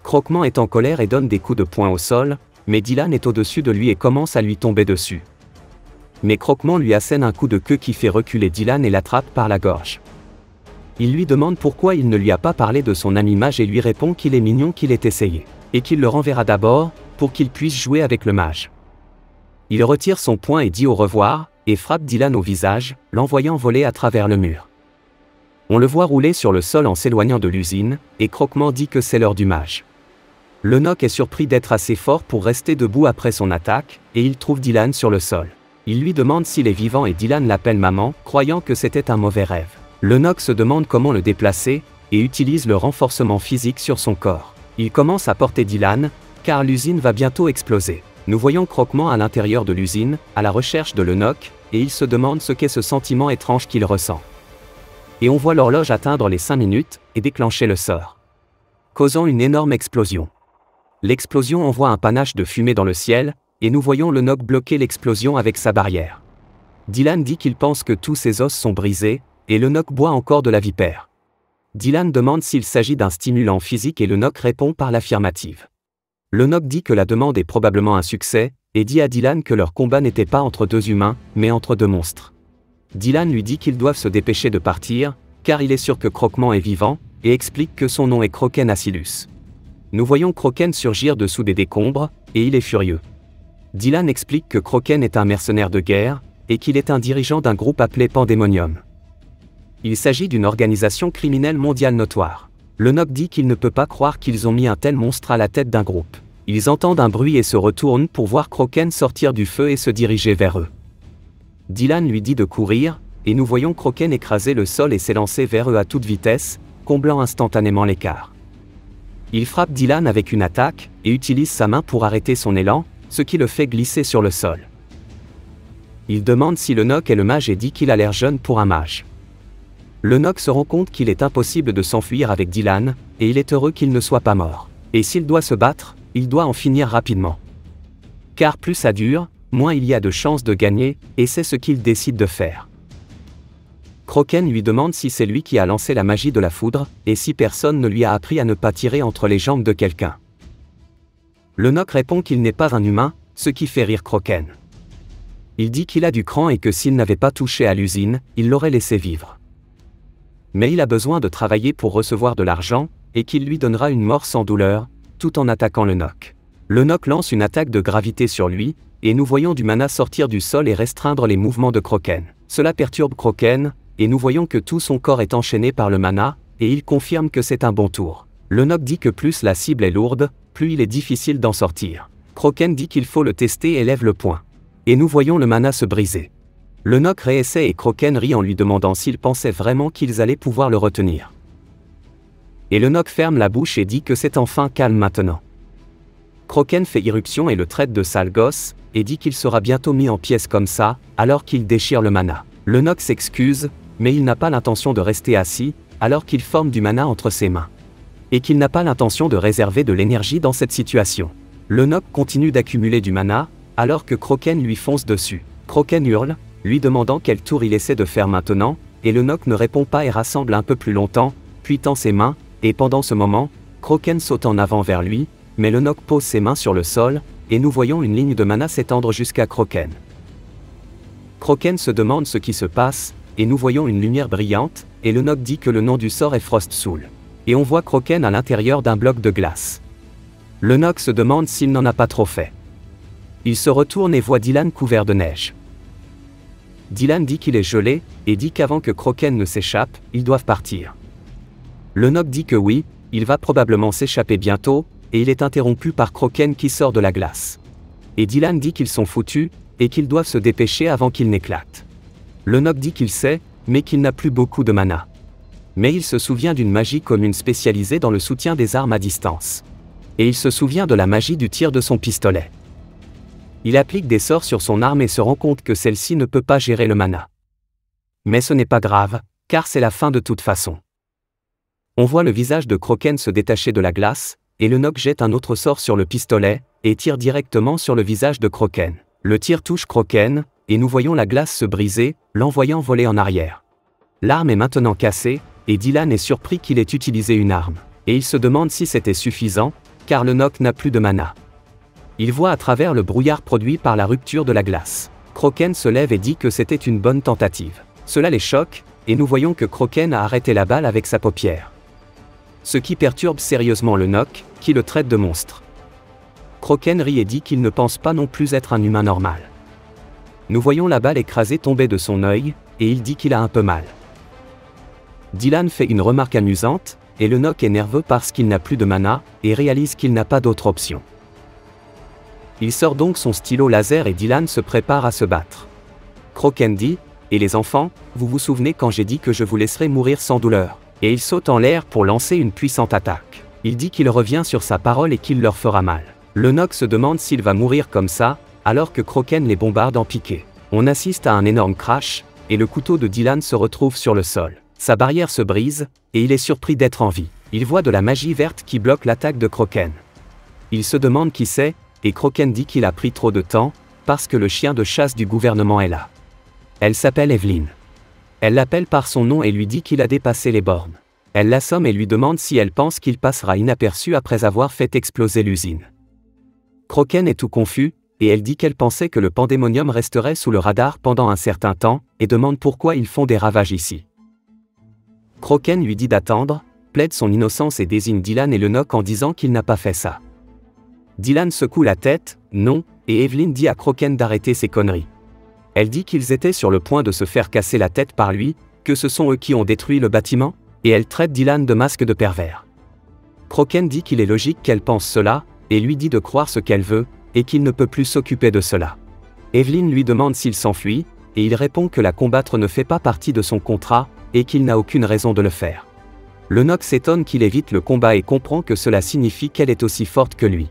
Croque-Mort est en colère et donne des coups de poing au sol, mais Dylan est au-dessus de lui et commence à lui tomber dessus. Mais Croque-Mort lui assène un coup de queue qui fait reculer Dylan et l'attrape par la gorge. Il lui demande pourquoi il ne lui a pas parlé de son ami mage et lui répond qu'il est mignon qu'il ait essayé, et qu'il le renverra d'abord, pour qu'il puisse jouer avec le mage. Il retire son poing et dit au revoir, et frappe Dylan au visage, l'envoyant voler à travers le mur. On le voit rouler sur le sol en s'éloignant de l'usine, et Croque-Mort dit que c'est l'heure du mage. Le Nock est surpris d'être assez fort pour rester debout après son attaque, et il trouve Dylan sur le sol. Il lui demande s'il est vivant et Dylan l'appelle maman, croyant que c'était un mauvais rêve. Le Nock se demande comment le déplacer, et utilise le renforcement physique sur son corps. Il commence à porter Dylan, car l'usine va bientôt exploser. Nous voyons Croque-Mort à l'intérieur de l'usine, à la recherche de le Nock, et il se demande ce qu'est ce sentiment étrange qu'il ressent. Et on voit l'horloge atteindre les 5 minutes, et déclencher le sort, causant une énorme explosion. L'explosion envoie un panache de fumée dans le ciel, et nous voyons le Nock bloquer l'explosion avec sa barrière. Dylan dit qu'il pense que tous ses os sont brisés, et le Nock boit encore de la vipère. Dylan demande s'il s'agit d'un stimulant physique et le Nock répond par l'affirmative. Le Nock dit que la demande est probablement un succès, et dit à Dylan que leur combat n'était pas entre deux humains, mais entre deux monstres. Dylan lui dit qu'ils doivent se dépêcher de partir, car il est sûr que Croque-Mort est vivant, et explique que son nom est Croken Acylus. Nous voyons Croken surgir dessous des décombres, et il est furieux. Dylan explique que Croken est un mercenaire de guerre, et qu'il est un dirigeant d'un groupe appelé Pandemonium. Il s'agit d'une organisation criminelle mondiale notoire. Le Nock dit qu'il ne peut pas croire qu'ils ont mis un tel monstre à la tête d'un groupe. Ils entendent un bruit et se retournent pour voir Croken sortir du feu et se diriger vers eux. Dylan lui dit de courir, et nous voyons Croken écraser le sol et s'élancer vers eux à toute vitesse, comblant instantanément l'écart. Il frappe Dylan avec une attaque, et utilise sa main pour arrêter son élan, ce qui le fait glisser sur le sol. Il demande si le Nock est le mage et dit qu'il a l'air jeune pour un mage. Le Nock se rend compte qu'il est impossible de s'enfuir avec Dylan, et il est heureux qu'il ne soit pas mort. Et s'il doit se battre, il doit en finir rapidement. Car plus ça dure, moins il y a de chances de gagner, et c'est ce qu'il décide de faire. Croken lui demande si c'est lui qui a lancé la magie de la foudre, et si personne ne lui a appris à ne pas tirer entre les jambes de quelqu'un. Le Nock répond qu'il n'est pas un humain, ce qui fait rire Croken. Il dit qu'il a du cran et que s'il n'avait pas touché à l'usine, il l'aurait laissé vivre. Mais il a besoin de travailler pour recevoir de l'argent, et qu'il lui donnera une mort sans douleur, tout en attaquant le Nock. Le Nock lance une attaque de gravité sur lui, et nous voyons du mana sortir du sol et restreindre les mouvements de Croken. Cela perturbe Croken, et nous voyons que tout son corps est enchaîné par le mana, et il confirme que c'est un bon tour. Le Nock dit que plus la cible est lourde, plus il est difficile d'en sortir. Croken dit qu'il faut le tester et lève le poing. Et nous voyons le mana se briser. L'Enoch réessaie et Croken rit en lui demandant s'il pensait vraiment qu'ils allaient pouvoir le retenir. Et l'Enoch ferme la bouche et dit que c'est enfin calme maintenant. Croken fait irruption et le traite de sale gosse, et dit qu'il sera bientôt mis en pièces comme ça, alors qu'il déchire le mana. L'Enoch s'excuse, mais il n'a pas l'intention de rester assis, alors qu'il forme du mana entre ses mains. Et qu'il n'a pas l'intention de réserver de l'énergie dans cette situation. L'Enoch continue d'accumuler du mana, alors que Croken lui fonce dessus. Croken hurle, lui demandant quel tour il essaie de faire maintenant, et l'Enoch ne répond pas et rassemble un peu plus longtemps, puis tend ses mains, et pendant ce moment, Croken saute en avant vers lui, mais l'Enoch pose ses mains sur le sol, et nous voyons une ligne de mana s'étendre jusqu'à Croken. Croken se demande ce qui se passe, et nous voyons une lumière brillante, et l'Enoch dit que le nom du sort est Frost Soul. Et on voit Croken à l'intérieur d'un bloc de glace. L'Enoch se demande s'il n'en a pas trop fait. Il se retourne et voit Dylan couvert de neige. Dylan dit qu'il est gelé, et dit qu'avant que Croken ne s'échappe, ils doivent partir. L'Enoch dit que oui, il va probablement s'échapper bientôt, et il est interrompu par Croken qui sort de la glace. Et Dylan dit qu'ils sont foutus, et qu'ils doivent se dépêcher avant qu'il n'éclate. L'Enoch dit qu'il sait, mais qu'il n'a plus beaucoup de mana. Mais il se souvient d'une magie commune spécialisée dans le soutien des armes à distance. Et il se souvient de la magie du tir de son pistolet. Il applique des sorts sur son arme et se rend compte que celle-ci ne peut pas gérer le mana. Mais ce n'est pas grave, car c'est la fin de toute façon. On voit le visage de Croken se détacher de la glace, et l'Enoch jette un autre sort sur le pistolet, et tire directement sur le visage de Croken. Le tir touche Croken, et nous voyons la glace se briser, l'envoyant voler en arrière. L'arme est maintenant cassée, et Dylan est surpris qu'il ait utilisé une arme. Et il se demande si c'était suffisant, car l'Enoch n'a plus de mana. Il voit à travers le brouillard produit par la rupture de la glace. Croken se lève et dit que c'était une bonne tentative. Cela les choque, et nous voyons que Croken a arrêté la balle avec sa paupière. Ce qui perturbe sérieusement l'Enoch, qui le traite de monstre. Croken rit et dit qu'il ne pense pas non plus être un humain normal. Nous voyons la balle écrasée tomber de son œil, et il dit qu'il a un peu mal. Dylan fait une remarque amusante, et l'Enoch est nerveux parce qu'il n'a plus de mana, et réalise qu'il n'a pas d'autre option. Il sort donc son stylo laser et Dylan se prépare à se battre. Croken dit, « Et les enfants, vous vous souvenez quand j'ai dit que je vous laisserai mourir sans douleur ?» Et il saute en l'air pour lancer une puissante attaque. Il dit qu'il revient sur sa parole et qu'il leur fera mal. L'Enoch se demande s'il va mourir comme ça, alors que Croken les bombarde en piqué. On assiste à un énorme crash, et le couteau de Dylan se retrouve sur le sol. Sa barrière se brise, et il est surpris d'être en vie. Il voit de la magie verte qui bloque l'attaque de Croken. Il se demande qui c'est, et Croken dit qu'il a pris trop de temps, parce que le chien de chasse du gouvernement est là. Elle s'appelle Evelyn. Elle l'appelle par son nom et lui dit qu'il a dépassé les bornes. Elle l'assomme et lui demande si elle pense qu'il passera inaperçu après avoir fait exploser l'usine. Croken est tout confus, et elle dit qu'elle pensait que le pandémonium resterait sous le radar pendant un certain temps, et demande pourquoi ils font des ravages ici. Croken lui dit d'attendre, plaide son innocence et désigne Dylan et l'Enoch en disant qu'il n'a pas fait ça. Dylan secoue la tête, non, et Evelyn dit à Croken d'arrêter ses conneries. Elle dit qu'ils étaient sur le point de se faire casser la tête par lui, que ce sont eux qui ont détruit le bâtiment, et elle traite Dylan de masque de pervers. Croken dit qu'il est logique qu'elle pense cela, et lui dit de croire ce qu'elle veut, et qu'il ne peut plus s'occuper de cela. Evelyn lui demande s'il s'enfuit, et il répond que la combattre ne fait pas partie de son contrat, et qu'il n'a aucune raison de le faire. L'Enoch s'étonne qu'il évite le combat et comprend que cela signifie qu'elle est aussi forte que lui.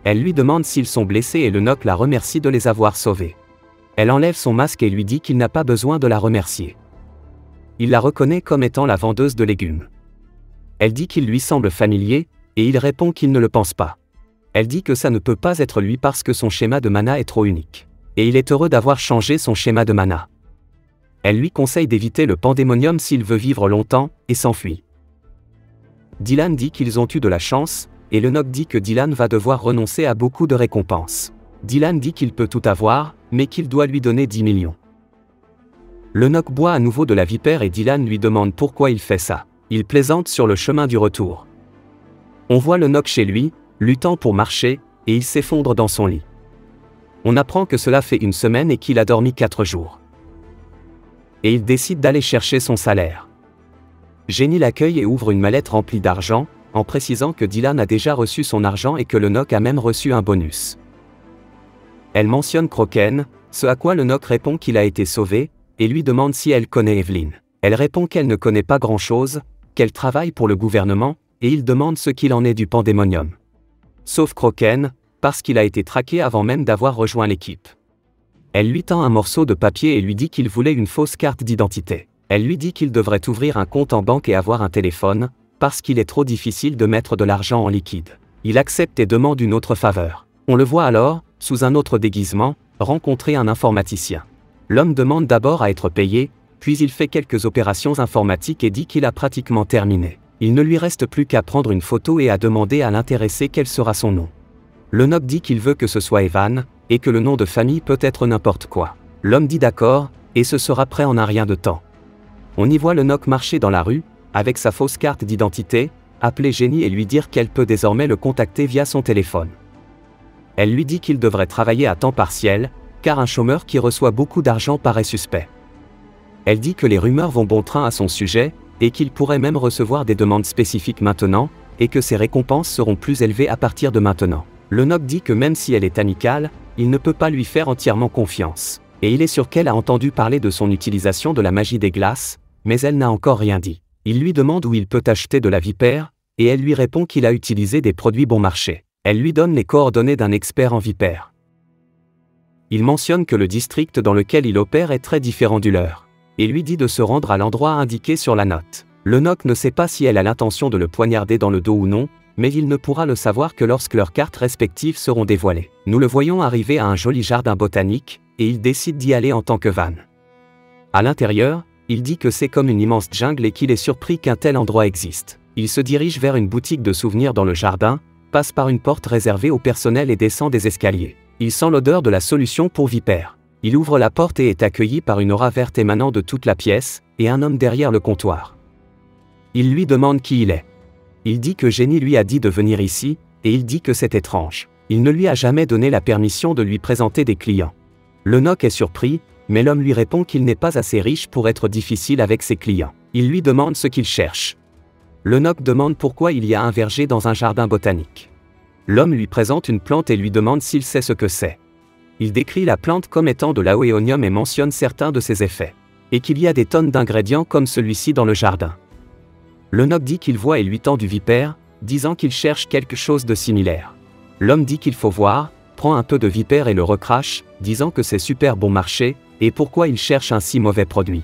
Elle lui demande s'ils sont blessés et l'Enoch la remercie de les avoir sauvés. Elle enlève son masque et lui dit qu'il n'a pas besoin de la remercier. Il la reconnaît comme étant la vendeuse de légumes. Elle dit qu'il lui semble familier, et il répond qu'il ne le pense pas. Elle dit que ça ne peut pas être lui parce que son schéma de mana est trop unique. Et il est heureux d'avoir changé son schéma de mana. Elle lui conseille d'éviter le pandémonium s'il veut vivre longtemps, et s'enfuit. Dylan dit qu'ils ont eu de la chance, et l'Enoch dit que Dylan va devoir renoncer à beaucoup de récompenses. Dylan dit qu'il peut tout avoir, mais qu'il doit lui donner 10 millions. L'Enoch boit à nouveau de la vipère et Dylan lui demande pourquoi il fait ça. Il plaisante sur le chemin du retour. On voit l'Enoch chez lui, luttant pour marcher, et il s'effondre dans son lit. On apprend que cela fait 1 semaine et qu'il a dormi 4 jours. Et il décide d'aller chercher son salaire. Jenny l'accueille et ouvre une mallette remplie d'argent, en précisant que Dylan a déjà reçu son argent et que l'Enoch a même reçu un bonus. Elle mentionne Croken, Ce à quoi le Noc répond qu'il a été sauvé, et lui demande si elle connaît Evelyn. Elle répond qu'elle ne connaît pas grand-chose, qu'elle travaille pour le gouvernement, et il demande ce qu'il en est du pandémonium. Sauf Croken, parce qu'il a été traqué avant même d'avoir rejoint l'équipe. Elle lui tend un morceau de papier et lui dit qu'il voulait une fausse carte d'identité. Elle lui dit qu'il devrait ouvrir un compte en banque et avoir un téléphone, parce qu'il est trop difficile de mettre de l'argent en liquide. Il accepte et demande une autre faveur. On le voit alors, sous un autre déguisement, rencontrer un informaticien. L'homme demande d'abord à être payé, puis il fait quelques opérations informatiques et dit qu'il a pratiquement terminé. Il ne lui reste plus qu'à prendre une photo et à demander à l'intéressé quel sera son nom. Le Noc dit qu'il veut que ce soit Evan, et que le nom de famille peut être n'importe quoi. L'homme dit d'accord, et ce sera prêt en un rien de temps. On y voit le Noc marcher dans la rue, avec sa fausse carte d'identité, appeler Jenny et lui dire qu'elle peut désormais le contacter via son téléphone. Elle lui dit qu'il devrait travailler à temps partiel, car un chômeur qui reçoit beaucoup d'argent paraît suspect. Elle dit que les rumeurs vont bon train à son sujet, et qu'il pourrait même recevoir des demandes spécifiques maintenant, et que ses récompenses seront plus élevées à partir de maintenant. Le Noc dit que même si elle est amicale, il ne peut pas lui faire entièrement confiance. Et il est sûr qu'elle a entendu parler de son utilisation de la magie des glaces, mais elle n'a encore rien dit. Il lui demande où il peut acheter de la vipère, et elle lui répond qu'il a utilisé des produits bon marché. Elle lui donne les coordonnées d'un expert en vipère. Il mentionne que le district dans lequel il opère est très différent du leur, et lui dit de se rendre à l'endroit indiqué sur la note. Le Noc ne sait pas si elle a l'intention de le poignarder dans le dos ou non, mais il ne pourra le savoir que lorsque leurs cartes respectives seront dévoilées. Nous le voyons arriver à un joli jardin botanique, et il décide d'y aller en tant que Van. À l'intérieur, il dit que c'est comme une immense jungle et qu'il est surpris qu'un tel endroit existe. Il se dirige vers une boutique de souvenirs dans le jardin, passe par une porte réservée au personnel et descend des escaliers. Il sent l'odeur de la solution pour vipère. Il ouvre la porte et est accueilli par une aura verte émanant de toute la pièce, et un homme derrière le comptoir. Il lui demande qui il est. Il dit que Jenny lui a dit de venir ici, et il dit que c'est étrange. Il ne lui a jamais donné la permission de lui présenter des clients. Le Noc est surpris, mais l'homme lui répond qu'il n'est pas assez riche pour être difficile avec ses clients. Il lui demande ce qu'il cherche. Le Noc demande pourquoi il y a un verger dans un jardin botanique. L'homme lui présente une plante et lui demande s'il sait ce que c'est. Il décrit la plante comme étant de l'aoéonium et mentionne certains de ses effets. Et qu'il y a des tonnes d'ingrédients comme celui-ci dans le jardin. Le Noc dit qu'il voit et lui tend du vipère, disant qu'il cherche quelque chose de similaire. L'homme dit qu'il faut voir, prend un peu de vipère et le recrache, disant que c'est super bon marché, et pourquoi il cherche un si mauvais produit.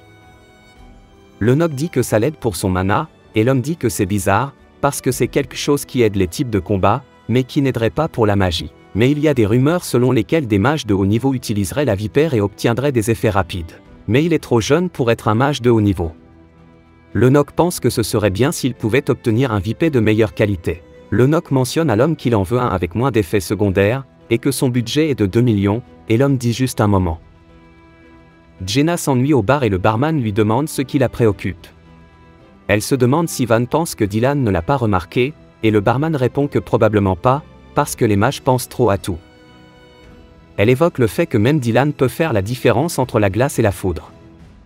Le Noc dit que ça l'aide pour son mana, et l'homme dit que c'est bizarre, parce que c'est quelque chose qui aide les types de combat, mais qui n'aiderait pas pour la magie. Mais il y a des rumeurs selon lesquelles des mages de haut niveau utiliseraient la vipère et obtiendraient des effets rapides. Mais il est trop jeune pour être un mage de haut niveau. Le Noc pense que ce serait bien s'il pouvait obtenir un vipé de meilleure qualité. Le Noc mentionne à l'homme qu'il en veut un avec moins d'effets secondaires, et que son budget est de 2 millions, et l'homme dit juste un moment. Jenna s'ennuie au bar et le barman lui demande ce qui la préoccupe. Elle se demande si Van pense que Dylan ne l'a pas remarqué, et le barman répond que probablement pas, parce que les mages pensent trop à tout. Elle évoque le fait que même Dylan peut faire la différence entre la glace et la foudre.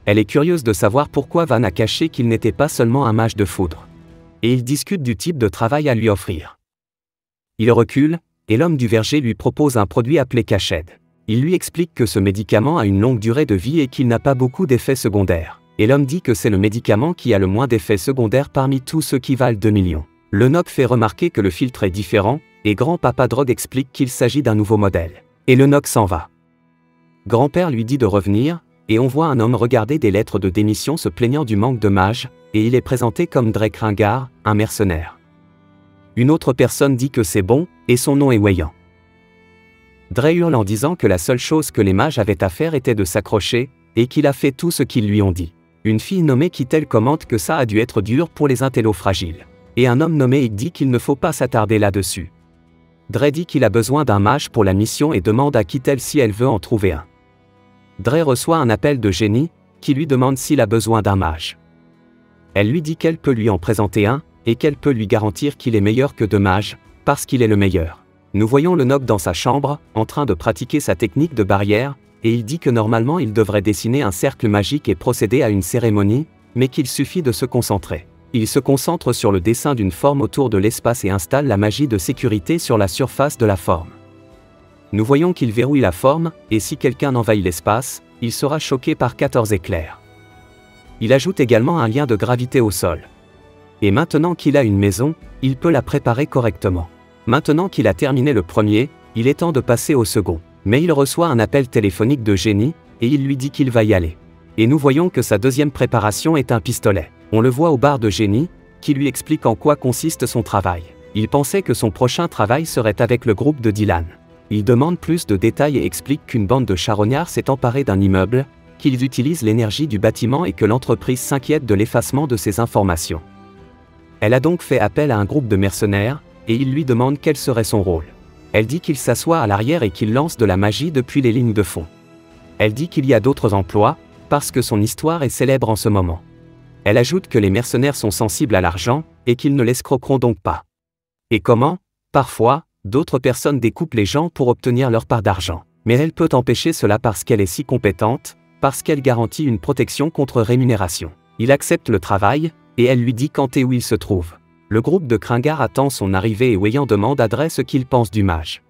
Elle est curieuse de savoir pourquoi Van a caché qu'il n'était pas seulement un mage de foudre. Et ils discutent du type de travail à lui offrir. Il recule, et l'homme du verger lui propose un produit appelé Cached. Il lui explique que ce médicament a une longue durée de vie et qu'il n'a pas beaucoup d'effets secondaires. Et l'homme dit que c'est le médicament qui a le moins d'effets secondaires parmi tous ceux qui valent 2 millions. Le Noc fait remarquer que le filtre est différent, et Grand-Papa Drogue explique qu'il s'agit d'un nouveau modèle. Et le Noc s'en va. Grand-père lui dit de revenir, et on voit un homme regarder des lettres de démission se plaignant du manque de mages, et il est présenté comme Drake Ringard, un mercenaire. Une autre personne dit que c'est bon, et son nom est Weyand. Dre hurle en disant que la seule chose que les mages avaient à faire était de s'accrocher, et qu'il a fait tout ce qu'ils lui ont dit. Une fille nommée Kittel commente que ça a dû être dur pour les intellos fragiles. Et un homme nommé Ig dit qu'il ne faut pas s'attarder là-dessus. Dre dit qu'il a besoin d'un mage pour la mission et demande à Kittel si elle veut en trouver un. Dre reçoit un appel de Jenny, qui lui demande s'il a besoin d'un mage. Elle lui dit qu'elle peut lui en présenter un, et qu'elle peut lui garantir qu'il est meilleur que 2 mages, parce qu'il est le meilleur. Nous voyons le Noc dans sa chambre, en train de pratiquer sa technique de barrière, et il dit que normalement il devrait dessiner un cercle magique et procéder à une cérémonie, mais qu'il suffit de se concentrer. Il se concentre sur le dessin d'une forme autour de l'espace et installe la magie de sécurité sur la surface de la forme. Nous voyons qu'il verrouille la forme, et si quelqu'un envahit l'espace, il sera choqué par 14 éclairs. Il ajoute également un lien de gravité au sol. Et maintenant qu'il a une maison, il peut la préparer correctement. Maintenant qu'il a terminé le premier, il est temps de passer au second. Mais il reçoit un appel téléphonique de Jenny, et il lui dit qu'il va y aller. Et nous voyons que sa deuxième préparation est un pistolet. On le voit au bar de Jenny, qui lui explique en quoi consiste son travail. Il pensait que son prochain travail serait avec le groupe de Dylan. Il demande plus de détails et explique qu'une bande de charognards s'est emparée d'un immeuble, qu'ils utilisent l'énergie du bâtiment et que l'entreprise s'inquiète de l'effacement de ces informations. Elle a donc fait appel à un groupe de mercenaires, et il lui demande quel serait son rôle. Elle dit qu'il s'assoit à l'arrière et qu'il lance de la magie depuis les lignes de fond. Elle dit qu'il y a d'autres emplois, parce que son histoire est célèbre en ce moment. Elle ajoute que les mercenaires sont sensibles à l'argent, et qu'ils ne l'escroqueront donc pas. Et comment? Parfois, d'autres personnes découpent les gens pour obtenir leur part d'argent. Mais elle peut empêcher cela parce qu'elle est si compétente, parce qu'elle garantit une protection contre rémunération. Il accepte le travail, et elle lui dit quand et où il se trouve. Le groupe de Kringar attend son arrivée et Weyand demande à Dre ce qu'il pense du mage.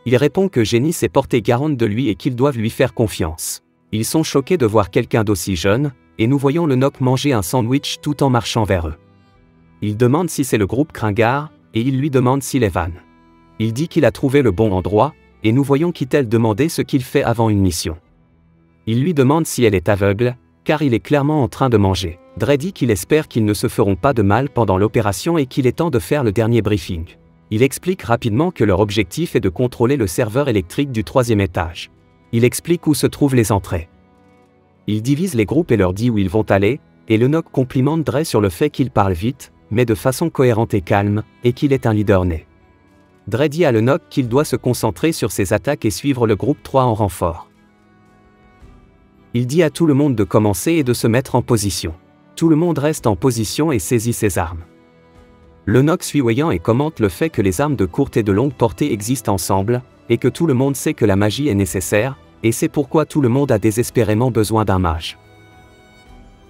Il répond que Jenny s'est portée garante de lui et qu'ils doivent lui faire confiance. Ils sont choqués de voir quelqu'un d'aussi jeune, et nous voyons le Noc manger un sandwich tout en marchant vers eux. Il demande si c'est le groupe Kringar, et il lui demande s'il est Van. Il dit qu'il a trouvé le bon endroit, et nous voyons Kittel demander ce qu'il fait avant une mission. Il lui demande si elle est aveugle, car il est clairement en train de manger. Dre dit qu'il espère qu'ils ne se feront pas de mal pendant l'opération et qu'il est temps de faire le dernier briefing. Il explique rapidement que leur objectif est de contrôler le serveur électrique du 3e étage. Il explique où se trouvent les entrées. Il divise les groupes et leur dit où ils vont aller, et le Noc complimente Dre sur le fait qu'il parle vite, mais de façon cohérente et calme, et qu'il est un leader né. Dre dit à le Noc qu'il doit se concentrer sur ses attaques et suivre le groupe 3 en renfort. Il dit à tout le monde de commencer et de se mettre en position. Tout le monde reste en position et saisit ses armes. Le Noc suit Weyand et commente le fait que les armes de courte et de longue portée existent ensemble, et que tout le monde sait que la magie est nécessaire, et c'est pourquoi tout le monde a désespérément besoin d'un mage.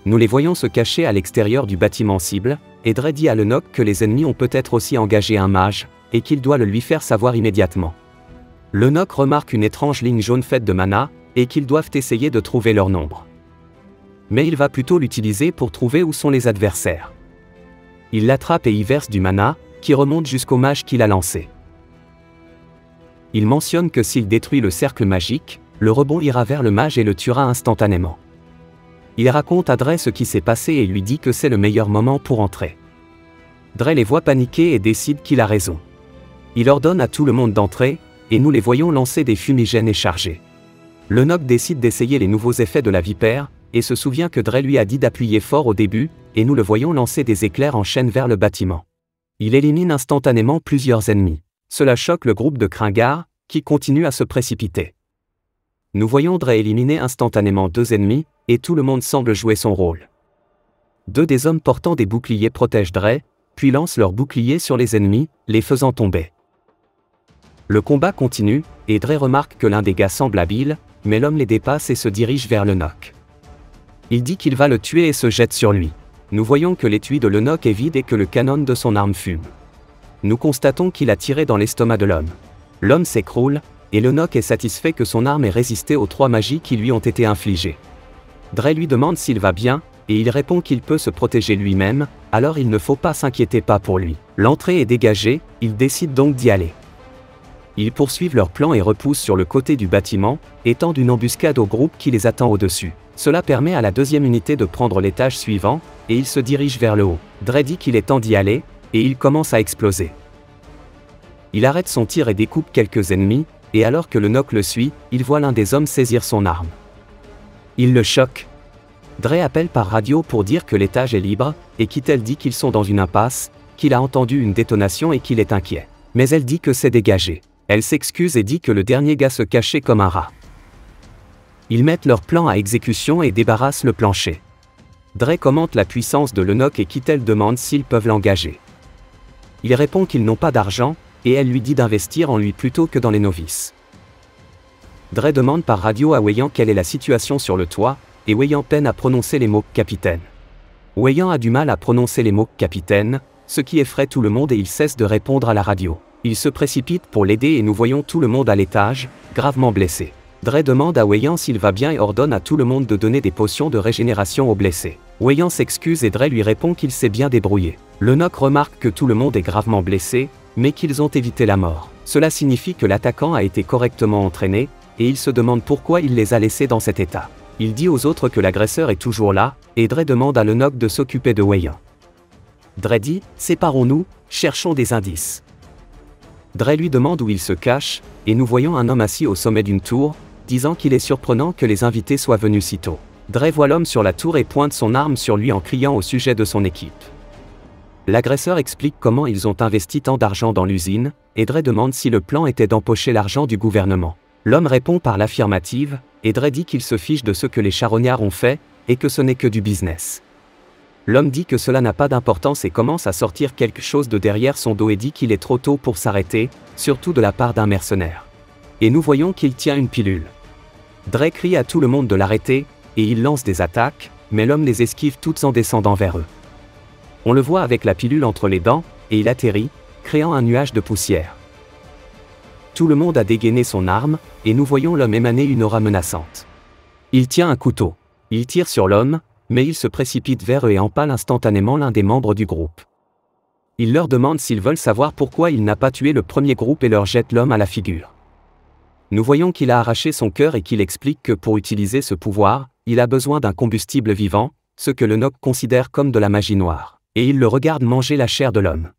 Nous les voyons se cacher à l'extérieur du bâtiment cible, et Dre dit à le Noc que les ennemis ont peut-être aussi engagé un mage, et qu'il doit le lui faire savoir immédiatement. Le Noc remarque une étrange ligne jaune faite de mana, et qu'ils doivent essayer de trouver leur nombre. Mais il va plutôt l'utiliser pour trouver où sont les adversaires. Il l'attrape et y verse du mana, qui remonte jusqu'au mage qu'il a lancé. Il mentionne que s'il détruit le cercle magique, le rebond ira vers le mage et le tuera instantanément. Il raconte à Dre ce qui s'est passé et lui dit que c'est le meilleur moment pour entrer. Dre les voit paniquer et décide qu'il a raison. Il ordonne à tout le monde d'entrer, et nous les voyons lancer des fumigènes et charger. Le Noc décide d'essayer les nouveaux effets de la vipère, et se souvient que Dre lui a dit d'appuyer fort au début, et nous le voyons lancer des éclairs en chaîne vers le bâtiment. Il élimine instantanément plusieurs ennemis. Cela choque le groupe de Kringar, qui continue à se précipiter. Nous voyons Dre éliminer instantanément 2 ennemis, et tout le monde semble jouer son rôle. 2 des hommes portant des boucliers protègent Dre, puis lancent leurs boucliers sur les ennemis, les faisant tomber. Le combat continue, et Dre remarque que l'un des gars semble habile, mais l'homme les dépasse et se dirige vers le Noc. Il dit qu'il va le tuer et se jette sur lui. Nous voyons que l'étui de le Noc est vide et que le canon de son arme fume. Nous constatons qu'il a tiré dans l'estomac de l'homme. L'homme s'écroule, et le Noc est satisfait que son arme ait résisté aux 3 magies qui lui ont été infligées. Dre lui demande s'il va bien, et il répond qu'il peut se protéger lui-même, alors il ne faut pas s'inquiéter pas pour lui. L'entrée est dégagée, ils décident donc d'y aller. Ils poursuivent leur plan et repoussent sur le côté du bâtiment, et tendent une embuscade au groupe qui les attend au-dessus. Cela permet à la 2e unité de prendre l'étage suivant, et ils se dirigent vers le haut. Dre dit qu'il est temps d'y aller, et il commence à exploser. Il arrête son tir et découpe quelques ennemis, et alors que le Noc le suit, il voit l'un des hommes saisir son arme. Il le choque. Dre appelle par radio pour dire que l'étage est libre, et Kittel dit qu'ils sont dans une impasse, qu'il a entendu une détonation et qu'il est inquiet. Mais elle dit que c'est dégagé. Elle s'excuse et dit que le dernier gars se cachait comme un rat. Ils mettent leur plan à exécution et débarrassent le plancher. Dre commente la puissance de le Noc et Kittel demande s'ils peuvent l'engager. Il répond qu'ils n'ont pas d'argent, et elle lui dit d'investir en lui plutôt que dans les novices. Dre demande par radio à Weyand quelle est la situation sur le toit, et Weyand peine à prononcer les mots « capitaine ». Weyand a du mal à prononcer les mots « capitaine », ce qui effraie tout le monde et il cesse de répondre à la radio. Il se précipite pour l'aider et nous voyons tout le monde à l'étage, gravement blessé. Dre demande à Weyand s'il va bien et ordonne à tout le monde de donner des potions de régénération aux blessés. Weyand s'excuse et Dre lui répond qu'il s'est bien débrouillé. Le Noc remarque que tout le monde est gravement blessé, mais qu'ils ont évité la mort. Cela signifie que l'attaquant a été correctement entraîné, et il se demande pourquoi il les a laissés dans cet état. Il dit aux autres que l'agresseur est toujours là, et Dre demande à le Noc de s'occuper de Weyand. Dre dit « Séparons-nous, cherchons des indices ». Dre lui demande où il se cache, et nous voyons un homme assis au sommet d'une tour, disant qu'il est surprenant que les invités soient venus si tôt. Dre voit l'homme sur la tour et pointe son arme sur lui en criant au sujet de son équipe. L'agresseur explique comment ils ont investi tant d'argent dans l'usine, et Dre demande si le plan était d'empocher l'argent du gouvernement. L'homme répond par l'affirmative, et Dre dit qu'il se fiche de ce que les charognards ont fait, et que ce n'est que du business. L'homme dit que cela n'a pas d'importance et commence à sortir quelque chose de derrière son dos et dit qu'il est trop tôt pour s'arrêter, surtout de la part d'un mercenaire. Et nous voyons qu'il tient une pilule. Dre crie à tout le monde de l'arrêter, et il lance des attaques, mais l'homme les esquive toutes en descendant vers eux. On le voit avec la pilule entre les dents, et il atterrit, créant un nuage de poussière. Tout le monde a dégainé son arme, et nous voyons l'homme émaner une aura menaçante. Il tient un couteau. Il tire sur l'homme, mais il se précipite vers eux et empale instantanément l'un des membres du groupe. Il leur demande s'ils veulent savoir pourquoi il n'a pas tué le premier groupe et leur jette l'homme à la figure. Nous voyons qu'il a arraché son cœur et qu'il explique que pour utiliser ce pouvoir, il a besoin d'un combustible vivant, ce que le Noc considère comme de la magie noire. Et il le regarde manger la chair de l'homme.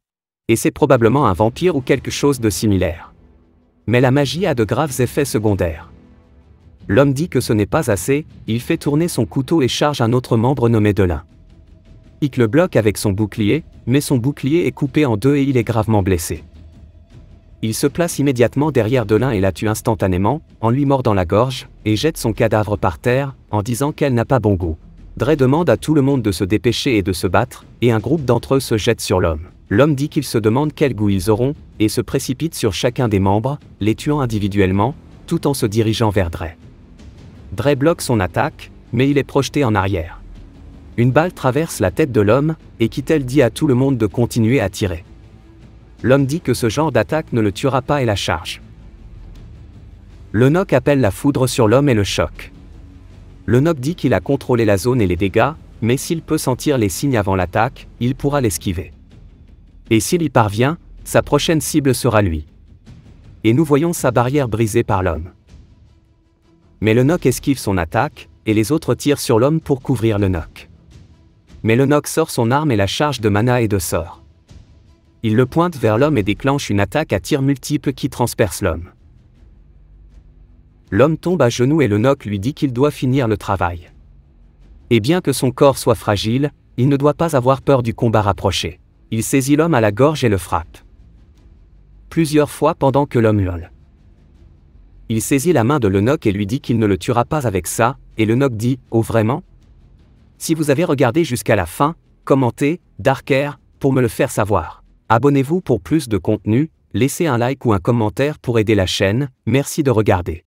Et c'est probablement un vampire ou quelque chose de similaire. Mais la magie a de graves effets secondaires. L'homme dit que ce n'est pas assez, il fait tourner son couteau et charge un autre membre nommé Delin. Il le bloque avec son bouclier, mais son bouclier est coupé en deux et il est gravement blessé. Il se place immédiatement derrière Delin et la tue instantanément, en lui mordant la gorge, et jette son cadavre par terre, en disant qu'elle n'a pas bon goût. Dre demande à tout le monde de se dépêcher et de se battre, et un groupe d'entre eux se jette sur l'homme. L'homme dit qu'il se demande quel goût ils auront, et se précipite sur chacun des membres, les tuant individuellement, tout en se dirigeant vers Dre. Dre bloque son attaque, mais il est projeté en arrière. Une balle traverse la tête de l'homme, et Kittel dit à tout le monde de continuer à tirer. L'homme dit que ce genre d'attaque ne le tuera pas et la charge. Le Noc appelle la foudre sur l'homme et le choque. Le Noc dit qu'il a contrôlé la zone et les dégâts, mais s'il peut sentir les signes avant l'attaque, il pourra l'esquiver. Et s'il y parvient, sa prochaine cible sera lui. Et nous voyons sa barrière brisée par l'homme. Mais le Noc esquive son attaque, et les autres tirent sur l'homme pour couvrir le Noc. Mais le Noc sort son arme et la charge de mana et de sort. Il le pointe vers l'homme et déclenche une attaque à tirs multiples qui transperce l'homme. L'homme tombe à genoux et le Noc lui dit qu'il doit finir le travail. Et bien que son corps soit fragile, il ne doit pas avoir peur du combat rapproché. Il saisit l'homme à la gorge et le frappe. Plusieurs fois pendant que l'homme hurle. Il saisit la main de le Noc et lui dit qu'il ne le tuera pas avec ça, et le Noc dit « Oh vraiment ?» Si vous avez regardé jusqu'à la fin, commentez « Darker » pour me le faire savoir. Abonnez-vous pour plus de contenu, laissez un like ou un commentaire pour aider la chaîne, merci de regarder.